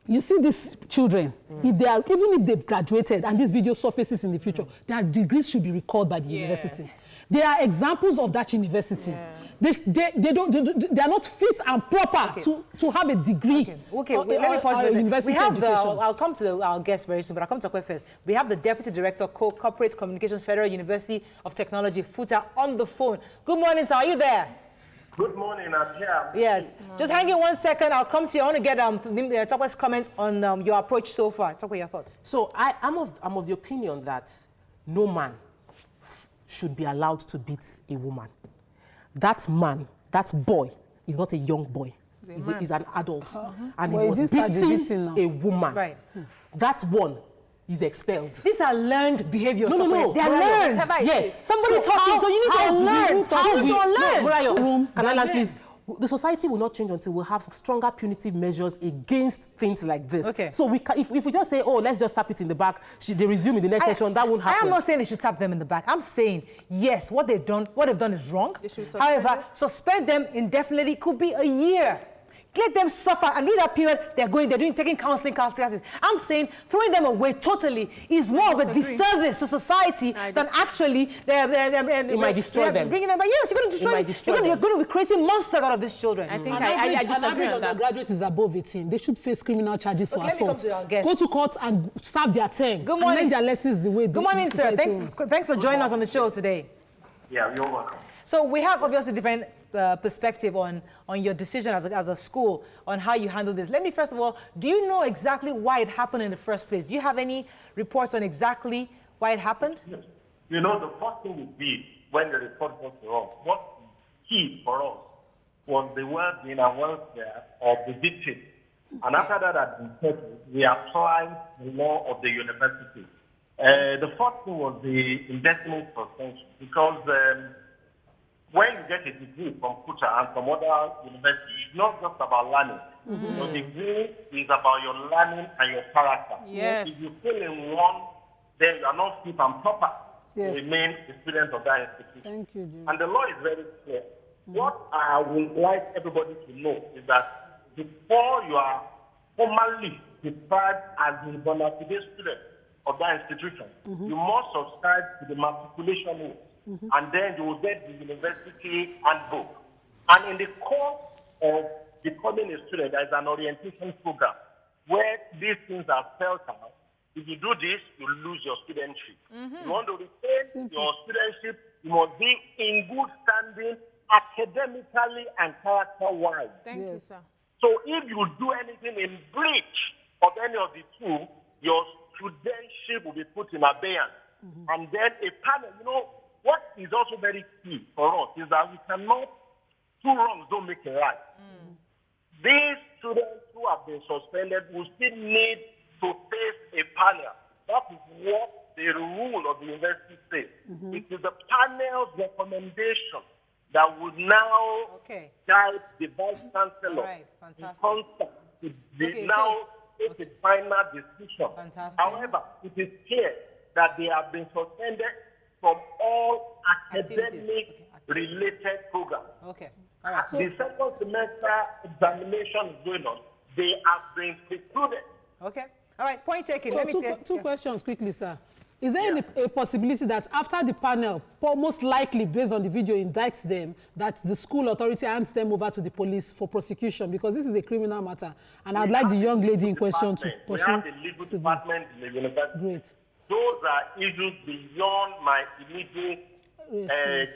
you see these children, if they are, even if they've graduated and this video surfaces in the future, their degrees should be recalled by the university. They are examples of that university. They are not fit and proper to have a degree. Let me pause for a second. We have I'll come to our guest very soon, but I'll come to Akwe first. We have the Deputy Director, Corporate Communications, Federal University of Technology, FUTA, on the phone. Good morning, sir. Are you there? Good morning, I'm here. Yes. Just hang in 1 second. I'll come to you. I want to get Tokwe's comments on your approach so far. Talk with your thoughts. So I'm of the opinion that no man should be allowed to beat a woman. That man, that boy, is not a young boy. He's an adult. And he was beating a woman. Right. That one is expelled. These are learned behaviors. No. They are learned. Yes. Somebody taught him, so you need to learn. How do you learn? Morayo, can I learn, please? The society will not change until we have stronger punitive measures against things like this. Okay. So if we just say, oh, let's just tap it in the back, they resume in the next session, that won't happen. I am not saying they should tap them in the back. I'm saying, yes, what they've done is wrong. However, suspend them indefinitely. Could be a year. Let them suffer, and during that period, taking counseling classes. I'm saying throwing them away totally is more of a disservice to society than actually it might destroy them. Bringing them back. Yes, you're going to destroy them. You're going to be creating monsters out of these children. I think I disagree on that. Graduate is above 18. They should face criminal charges for assault. Let me come to our guest. Go to court and serve their term. Good morning. And learn their lessons the way. Good morning, sir. Thanks for joining us on the show today. Yeah, you're welcome. So we have obviously different perspective on your decision as a school on how you handle this. Let me first of all, do you know exactly why it happened in the first place? Do you have any reports on exactly why it happened? Yes. You know, the first thing we did when the report got to us, what key for us was the well-being and welfare of the victim. And after that had been settled, we applied the law of the university. The first thing was the indefinite suspension, because when you get a degree from FUTA and from other universities, it's not just about learning. Your degree is about your learning and your character. Yes. If you fail in one, then you are not fit and proper to remain a student of that institution. Thank you, Jim. And the law is very clear. What I would like everybody to know is that before you are formally described as a bona-fide student of that institution, you must subscribe to the matriculation rules, and then you will get the university handbook. And in the course of becoming a student, there is an orientation program where these things are spelled out. If you do this, you lose your studentship. You want to retain your studentship, you must be in good standing academically and character-wise. Thank you, sir. So if you do anything in breach of any of the two, your studentship will be put in abeyance. And then a panel, you know, what is also very key for us is that we cannot, two wrongs don't make a right. These students who have been suspended will still need to face a panel. That is what the rule of the university says. It is the panel's recommendation that would now guide the vice chancellor in contact with the take the final decision. However, it is clear that they have been suspended from all academic-related programs. The second semester examination is going on. They have been precluded. All right, point taken. So Let me two questions quickly, sir. Is there a possibility that after the panel, most likely based on the video, indicts them, that the school authority hands them over to the police for prosecution? Because this is a criminal matter. And I'd like the young lady in question to pursue. We have the legal department in the university. Great. Those are issues beyond my immediate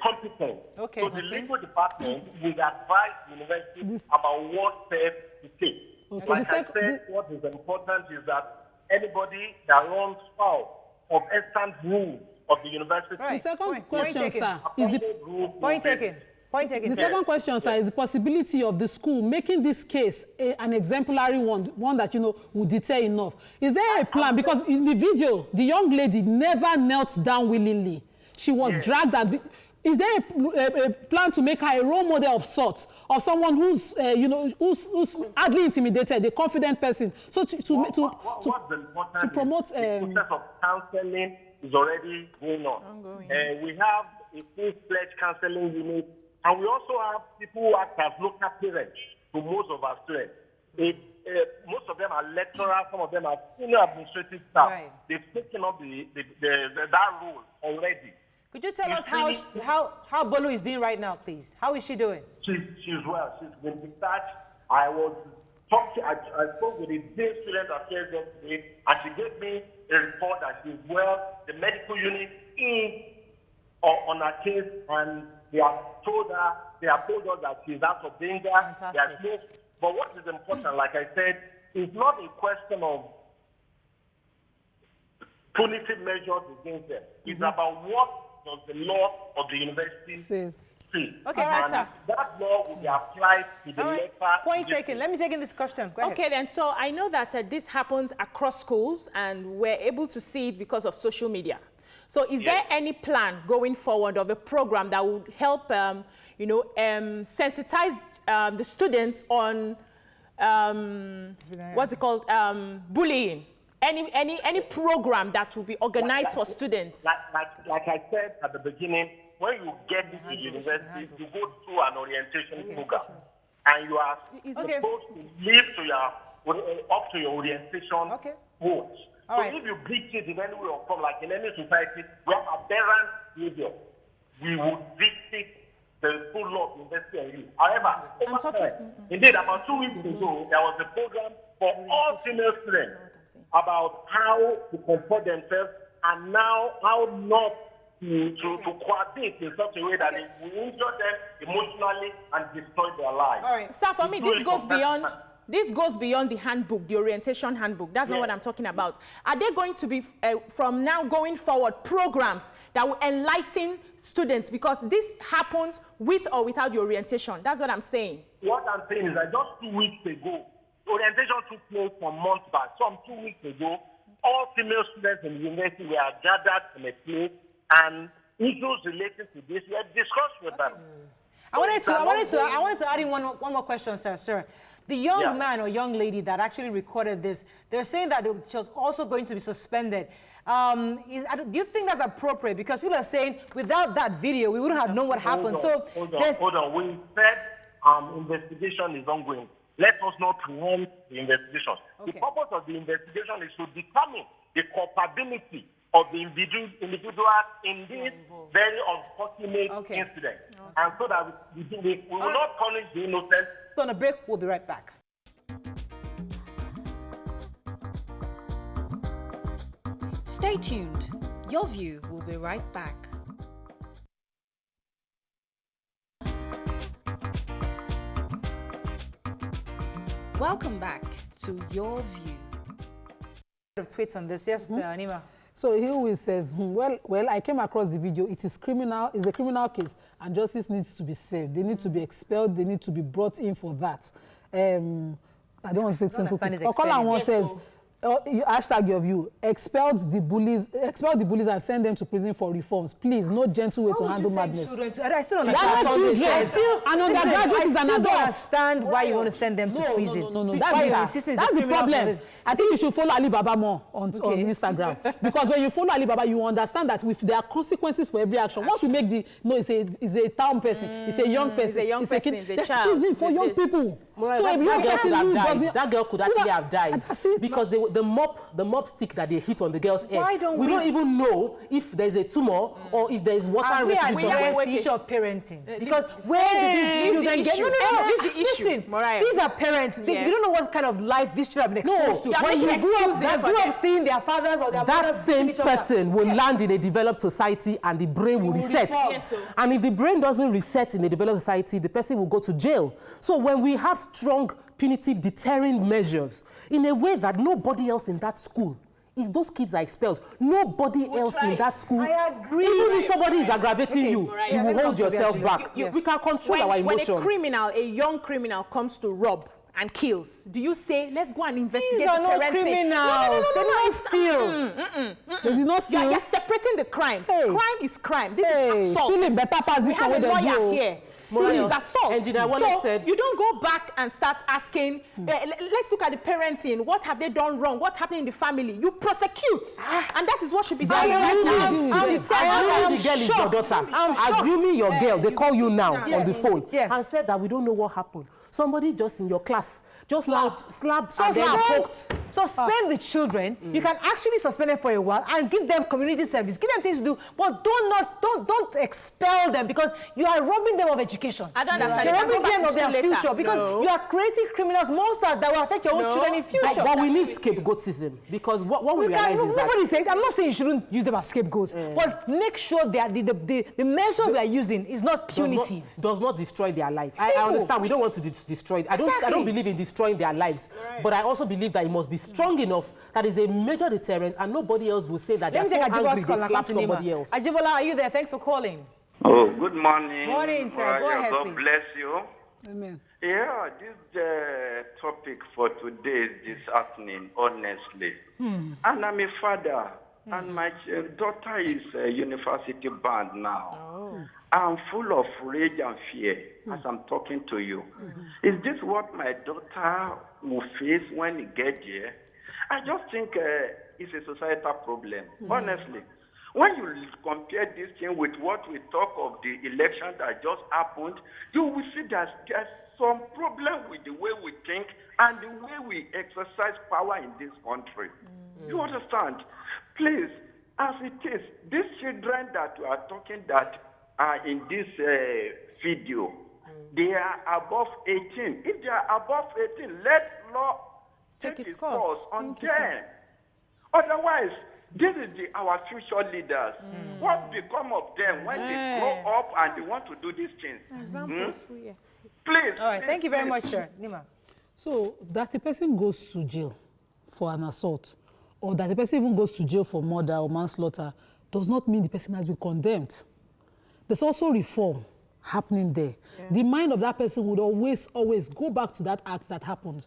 competence. So the legal department will advise the university about what steps to take. Like I said, what is important is that anybody that runs foul of excellent rules of the university. The second question, sir, is the point taken. The second question, sir, is the possibility of the school making this case an exemplary one that, you know, would deter enough. Is there a plan? Because in the video, the young lady never knelt down willingly. She was dragged and... Is there a plan to make her a role model of sorts, of someone who's, who's hardly intimidated, a confident person? So to promote... the process of counseling is already going on. We have a full-fledged counseling unit, and we also have people who act as local parents to most of our students. Most of them are lecturers, some of them are senior administrative staff. They've taken up that role already. Could you tell us how Bolu is doing right now, please? How is she doing? She's well. She's been discharged. I spoke with the day student affairs yesterday, and she gave me a report that she's well. The medical unit is on her case, and they have told us that she's out of danger. But what is important, like I said, is not a question of punitive measures against them. It's about what does the law of the university say. Okay, right, sir. That law will be applied to the letter. Point taken. Let me take in this question. Go ahead. Okay, then. So I know that this happens across schools, and we're able to see it because of social media. So is there any plan going forward of a program that would help, sensitize the students on, what's it called, bullying? Any program that will be organized for students? Like I said at the beginning, when you get into university, you go through an orientation program, and you are supposed to live up to your orientation goals. So if you breach it in any way or form, like in any society, we have aberrant behavior. We would visit the full law of university and youth. However, indeed, about 2 weeks ago, there was a program for all female students about how to comport themselves and now how not to coordinate in such a way that it will injure them emotionally and destroy their lives. Sir, for me, this goes beyond the handbook, the orientation handbook. That's not what I'm talking about. Are there going to be, from now going forward, programs that will enlighten students? Because this happens with or without the orientation. That's what I'm saying. What I'm saying is that just 2 weeks ago, orientation took place some months back. Some 2 weeks ago, all female students in the university were gathered in a place, and issues related to this were discussed with them. I wanted to add in one more question, sir. The young man or young lady that actually recorded this, they're saying that she was also going to be suspended. Do you think that's appropriate? Because people are saying without that video, we wouldn't have known what happened. Hold on. We said investigation is ongoing. Let us not preempt the investigation. Okay. The purpose of the investigation is to determine the culpability of the individuals in this very unfortunate incident. And so that we will not punish the innocent. On a break, we'll be right back. Stay tuned. Your View will be right back. Welcome back to Your View. Of tweets on this, yes, Nima. So he always says, well, I came across the video. It is criminal. It's a criminal case, and justice needs to be served. They need to be expelled. They need to be brought in for that. I don't want to take simple things. Okola one says, hashtag Your View, expel the bullies and send them to prison for reforms. Please, no gentle way to handle madness. I still don't understand why you want to send them to prison. No. That's the problem. I think you should follow Alibaba more on Instagram. Because when you follow Alibaba, you understand that there are consequences for every action. Once we make it's a town person, it's a young person, it's a kid. There's prison for young people. So that girl could actually have died because the mop stick that they hit on the girl's head. We don't even know if there's a tumor or if there is water residue. We address the issue of parenting because where did these children get? Listen, these are parents. You don't know what kind of life these children have been exposed to. When you grew up seeing their fathers or their mothers, that same person will land in a developed society and the brain will reset. And if the brain doesn't reset in a developed society, the person will go to jail. So when we have strong punitive deterrent measures in a way that nobody else in that school, if those kids are expelled, nobody else in that school, I agree. Even if somebody is aggravating you, you will hold yourself back. We can control our emotions. When a young criminal comes to rob and kills, do you say, let's go and investigate? These are not criminals. They did not steal. They did not steal. You're separating the crimes. Crime is crime. This is assault. Feeling better past this one. We have a lawyer here. Is assault. So you don't go back and start asking, let's look at the parenting. What have they done wrong? What's happening in the family? You prosecute. And that is what should be done. Assuming the girl is your daughter. Assuming your girl, they call you now on the phone and said that we don't know what happened. Somebody just in your class just slapped and then poked. Suspend the children. You can actually suspend them for a while and give them community service. Give them things to do, but don't expel them because you are robbing them of education. I don't understand. You're robbing them of their future because you are creating criminals, monsters that will affect your own children in future. But we need scapegoatism because what we realize is that I'm not saying you shouldn't use them as scapegoats, but make sure that the measure we are using is not punitive. Does not destroy their life. I understand. We don't want to destroy. I don't believe in destroying their lives, but I also believe that it must be strong enough that is a major deterrent, and nobody else will say that they're so angry they slap somebody else. Ajibola, are you there? Thanks for calling. Oh, good morning. Morning, sir. Go ahead, God please. bless you. Amen. Yeah, this topic for today is disheartening, honestly. And I'm a father, and my daughter is a university bound now. I'm full of rage and fear as I'm talking to you. Is this what my daughter will face when he gets here? I just think it's a societal problem, honestly. When you compare this thing with what we talk of the election that just happened, you will see that there's some problem with the way we think and the way we exercise power in this country. You understand? Please, as it is, these children that we are talking that are in this video, they are above 18. If they are above 18, let law take its course on them. Otherwise, this is our future leaders. What become of them when they grow up and they want to do these things? Please. All right, thank you very much, sir. Nima. So that the person goes to jail for an assault, or that the person even goes to jail for murder or manslaughter, does not mean the person has been condemned. There's also reform happening there. The mind of that person would always go back to that act that happened.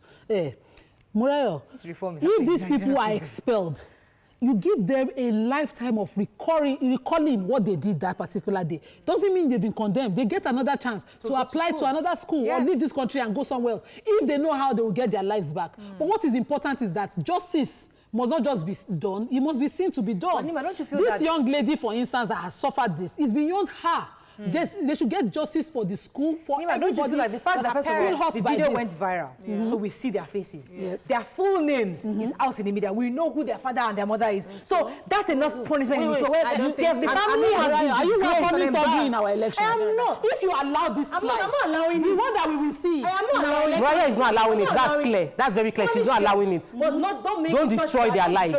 Murayo, if these people are expelled, you give them a lifetime of recalling what they did that particular day. Doesn't mean they've been condemned. They get another chance to apply to another school or leave this country and go somewhere else if they know how they will get their lives back. But what is important is that justice must not just be done, it must be seen to be done. Nima, don't you feel this young lady, for instance, that has suffered this is beyond her. They should get justice for the school, for Nima, everybody. don't you feel like the fact that first of all, the video went viral, so we see their faces. Their full names is out in the media. We know who their father and their mother is. So that's enough punishment. The family are you welcoming Kogi in our election? I am not. If you allow this I'm not allowing it. The one that we will see. I am not allowing it. Raya is not allowing it. That's clear. That's very clear. She's not allowing it. But don't destroy their lives.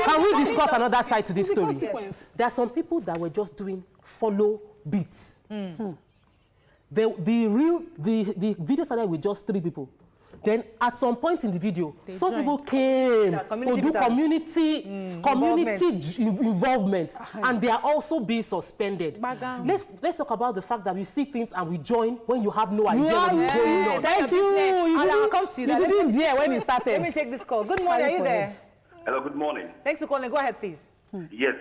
Can we discuss another side to this story? There are some people that were just doing follow beats. The video started with just 3 people. Then at some point in the video, some people came to do community involvement, and they are also being suspended. Let's talk about the fact that we see things and we join when you have no idea what is going on. Thank you. I'll come to you. You didn't hear when it started. Let me take this call. Good morning. Are you there? Hello, good morning. Thanks for calling. Go ahead, please. Yes,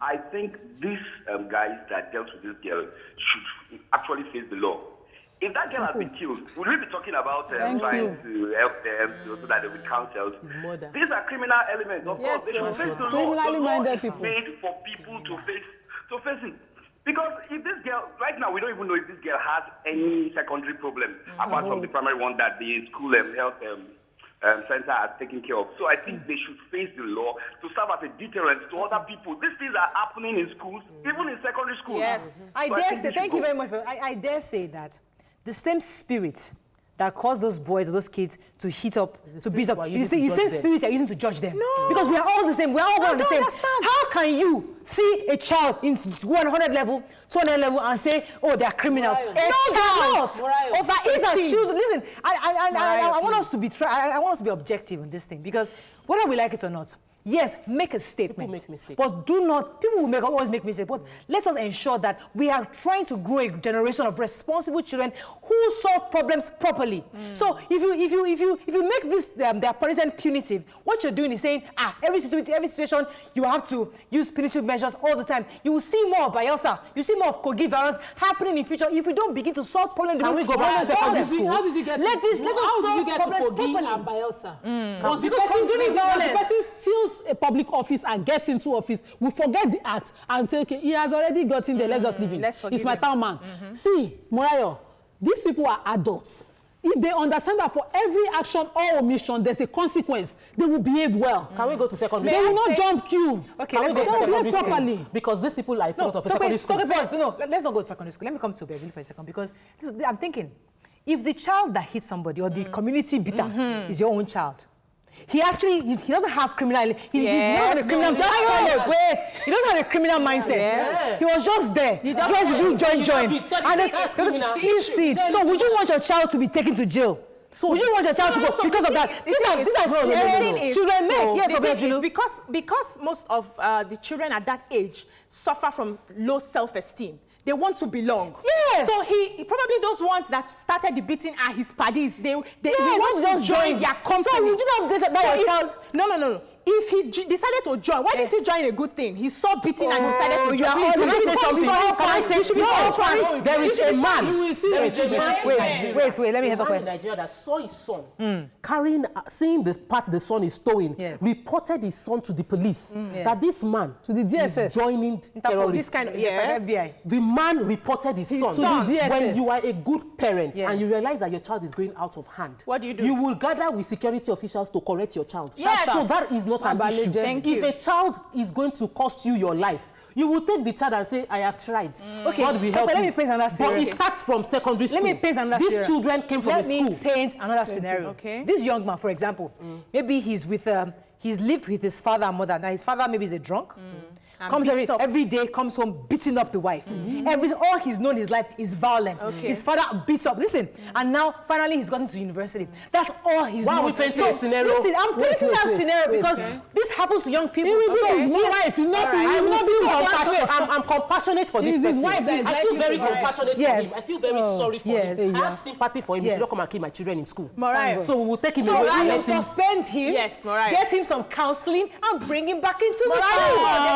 I think these guys that dealt with this girl should actually face the law. If that girl has been killed, would we be talking about trying to help them so that they will counsel? These are criminal elements. Of course, they should face the law. Criminally minded people. Made for people to face it. Because if this girl, right now, we don't even know if this girl has any secondary problem apart from the primary one that the school health center has taken care of. So I think they should face the law to serve as a deterrent to other people. These things are happening in schools, even in secondary schools. Yes. I dare say, thank you very much. I dare say that the same spirit that caused those boys or those kids to heat up, to beat up, the same spirit you're using to judge them. No. Because we are all the same. We are all one and the same. How can you see a child in 100 level, 200 level and say, oh, they are criminals? No, they're not. Over 18 children. Listen, I want us to be I want us to be objective in this thing, because whether we like it or not, yes, make a statement. People make mistakes. But do not, people will always make mistakes, but let us ensure that we are trying to grow a generation of responsible children who solve problems properly. So if you make this their punishment punitive, what you're doing is saying, every situation you have to use punitive measures all the time. You will see more of Bayelsa, you see more of Kogi violence happening in future if we don't begin to solve problems. Can we go back to secondary school? How did you get let us solve problems properly. And Bayelsa? Because continuing violence. The person steals a public office and gets into office, we forget the act and say, okay, he has already gotten there, let's just leave him. He's my town man. See, Morayo, these people are adults. If they understand that for every action or omission, there's a consequence, they will behave well. Can we go to secondary school? They will not jump queue. Okay, let's go to secondary school properly. Because these people are part of a secondary school. No, let's not go to secondary school. Let me come to Bergil for a second, because I'm thinking, if the child that hit somebody or the community beater is your own child, he doesn't have criminal. He doesn't have a criminal. He doesn't have a criminal mindset. Yes. He was just there. Just to do join. And so would you want your child to be taken to jail? Would you want your child to go because of that? These are children make. Because most of the children at that age suffer from low self-esteem. They want to belong. Yes. So he probably those ones that started the beating are his paddies. He wants to just join their company. So would you not date that your child? No. If he decided to join, why didn't he join a good thing? He saw beating and decided to join. There is a man. Wait, let me head up. In Nigeria that saw his son seeing the part the son is towing, reported his son to the police. That this man to the DSS is joining terrorists. This kind of FBI. The man reported his son. To the DSS. When you are a good parent and you realize that your child is going out of hand, what do? You will gather with security officials to correct your child. Yes. So that is not an issue. If a child is going to cost you your life, you will take the child and say, I have tried. Okay, God will help let me paint another scenario. But it starts from secondary school. Let me paint another scenario. These children came from a school. Let me paint another scenario. Okay. This young man, for example, maybe he's lived with his father and mother. Now his father maybe is a drunk. comes every day, comes home beating up the wife. All he's known his life is violence. His father beats up. Listen, and now finally he's gotten to university. That's all he's known. Why are we painting a scenario? Listen, I'm painting that scenario because this happens to young people. His wife, I'm compassionate for this person. His wife that is I feel very compassionate for him. I feel very sorry for him. I have sympathy for him. He should not come and kill my children in school. So we will take him away. I will suspend him, get him some counseling, and bring him back into the school.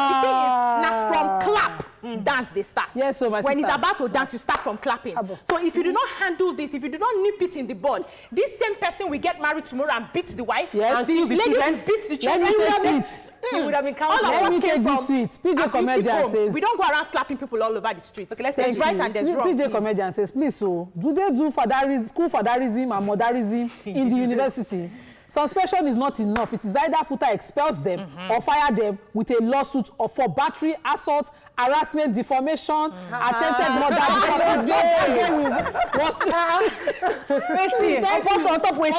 The thing is, now from clap, dance they start. Yes, so when he's about to dance, you start from clapping. So if you do not handle this, if you do not nip it in the bud, this same person will get married tomorrow and beat the wife. Yes, and the lady will beat the children. He would have been counseled. Let me take this tweet. PJ Comedian says, we don't go around slapping people all over the streets. Okay, let's there's right and there's wrong. PJ Comedian says, please, so do they do school fatherism and motherism in the university? Suspension is not enough. It is either FUTA expels them or fire them with a lawsuit for battery, assault, harassment, defamation, attempted murder.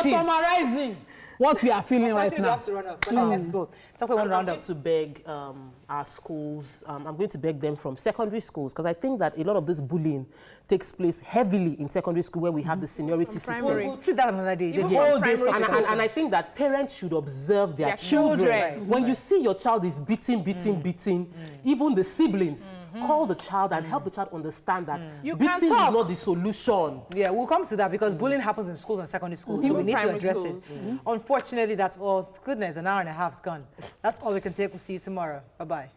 Summarizing what we are feeling right now. Let's go. I'm going to beg our schools. I'm going to beg them from secondary schools because I think that a lot of this bullying takes place heavily in secondary school where we have the seniority system. We'll treat that another day. And I think that parents should observe their children. When you see your child is beating, even the siblings, call the child and help the child understand that beating is not the solution. Yeah, we'll come to that because bullying happens in schools and secondary schools, so we need to address it. Unfortunately, that's all. Goodness, an hour and a half's gone. That's all we can take. We'll see you tomorrow. Bye-bye.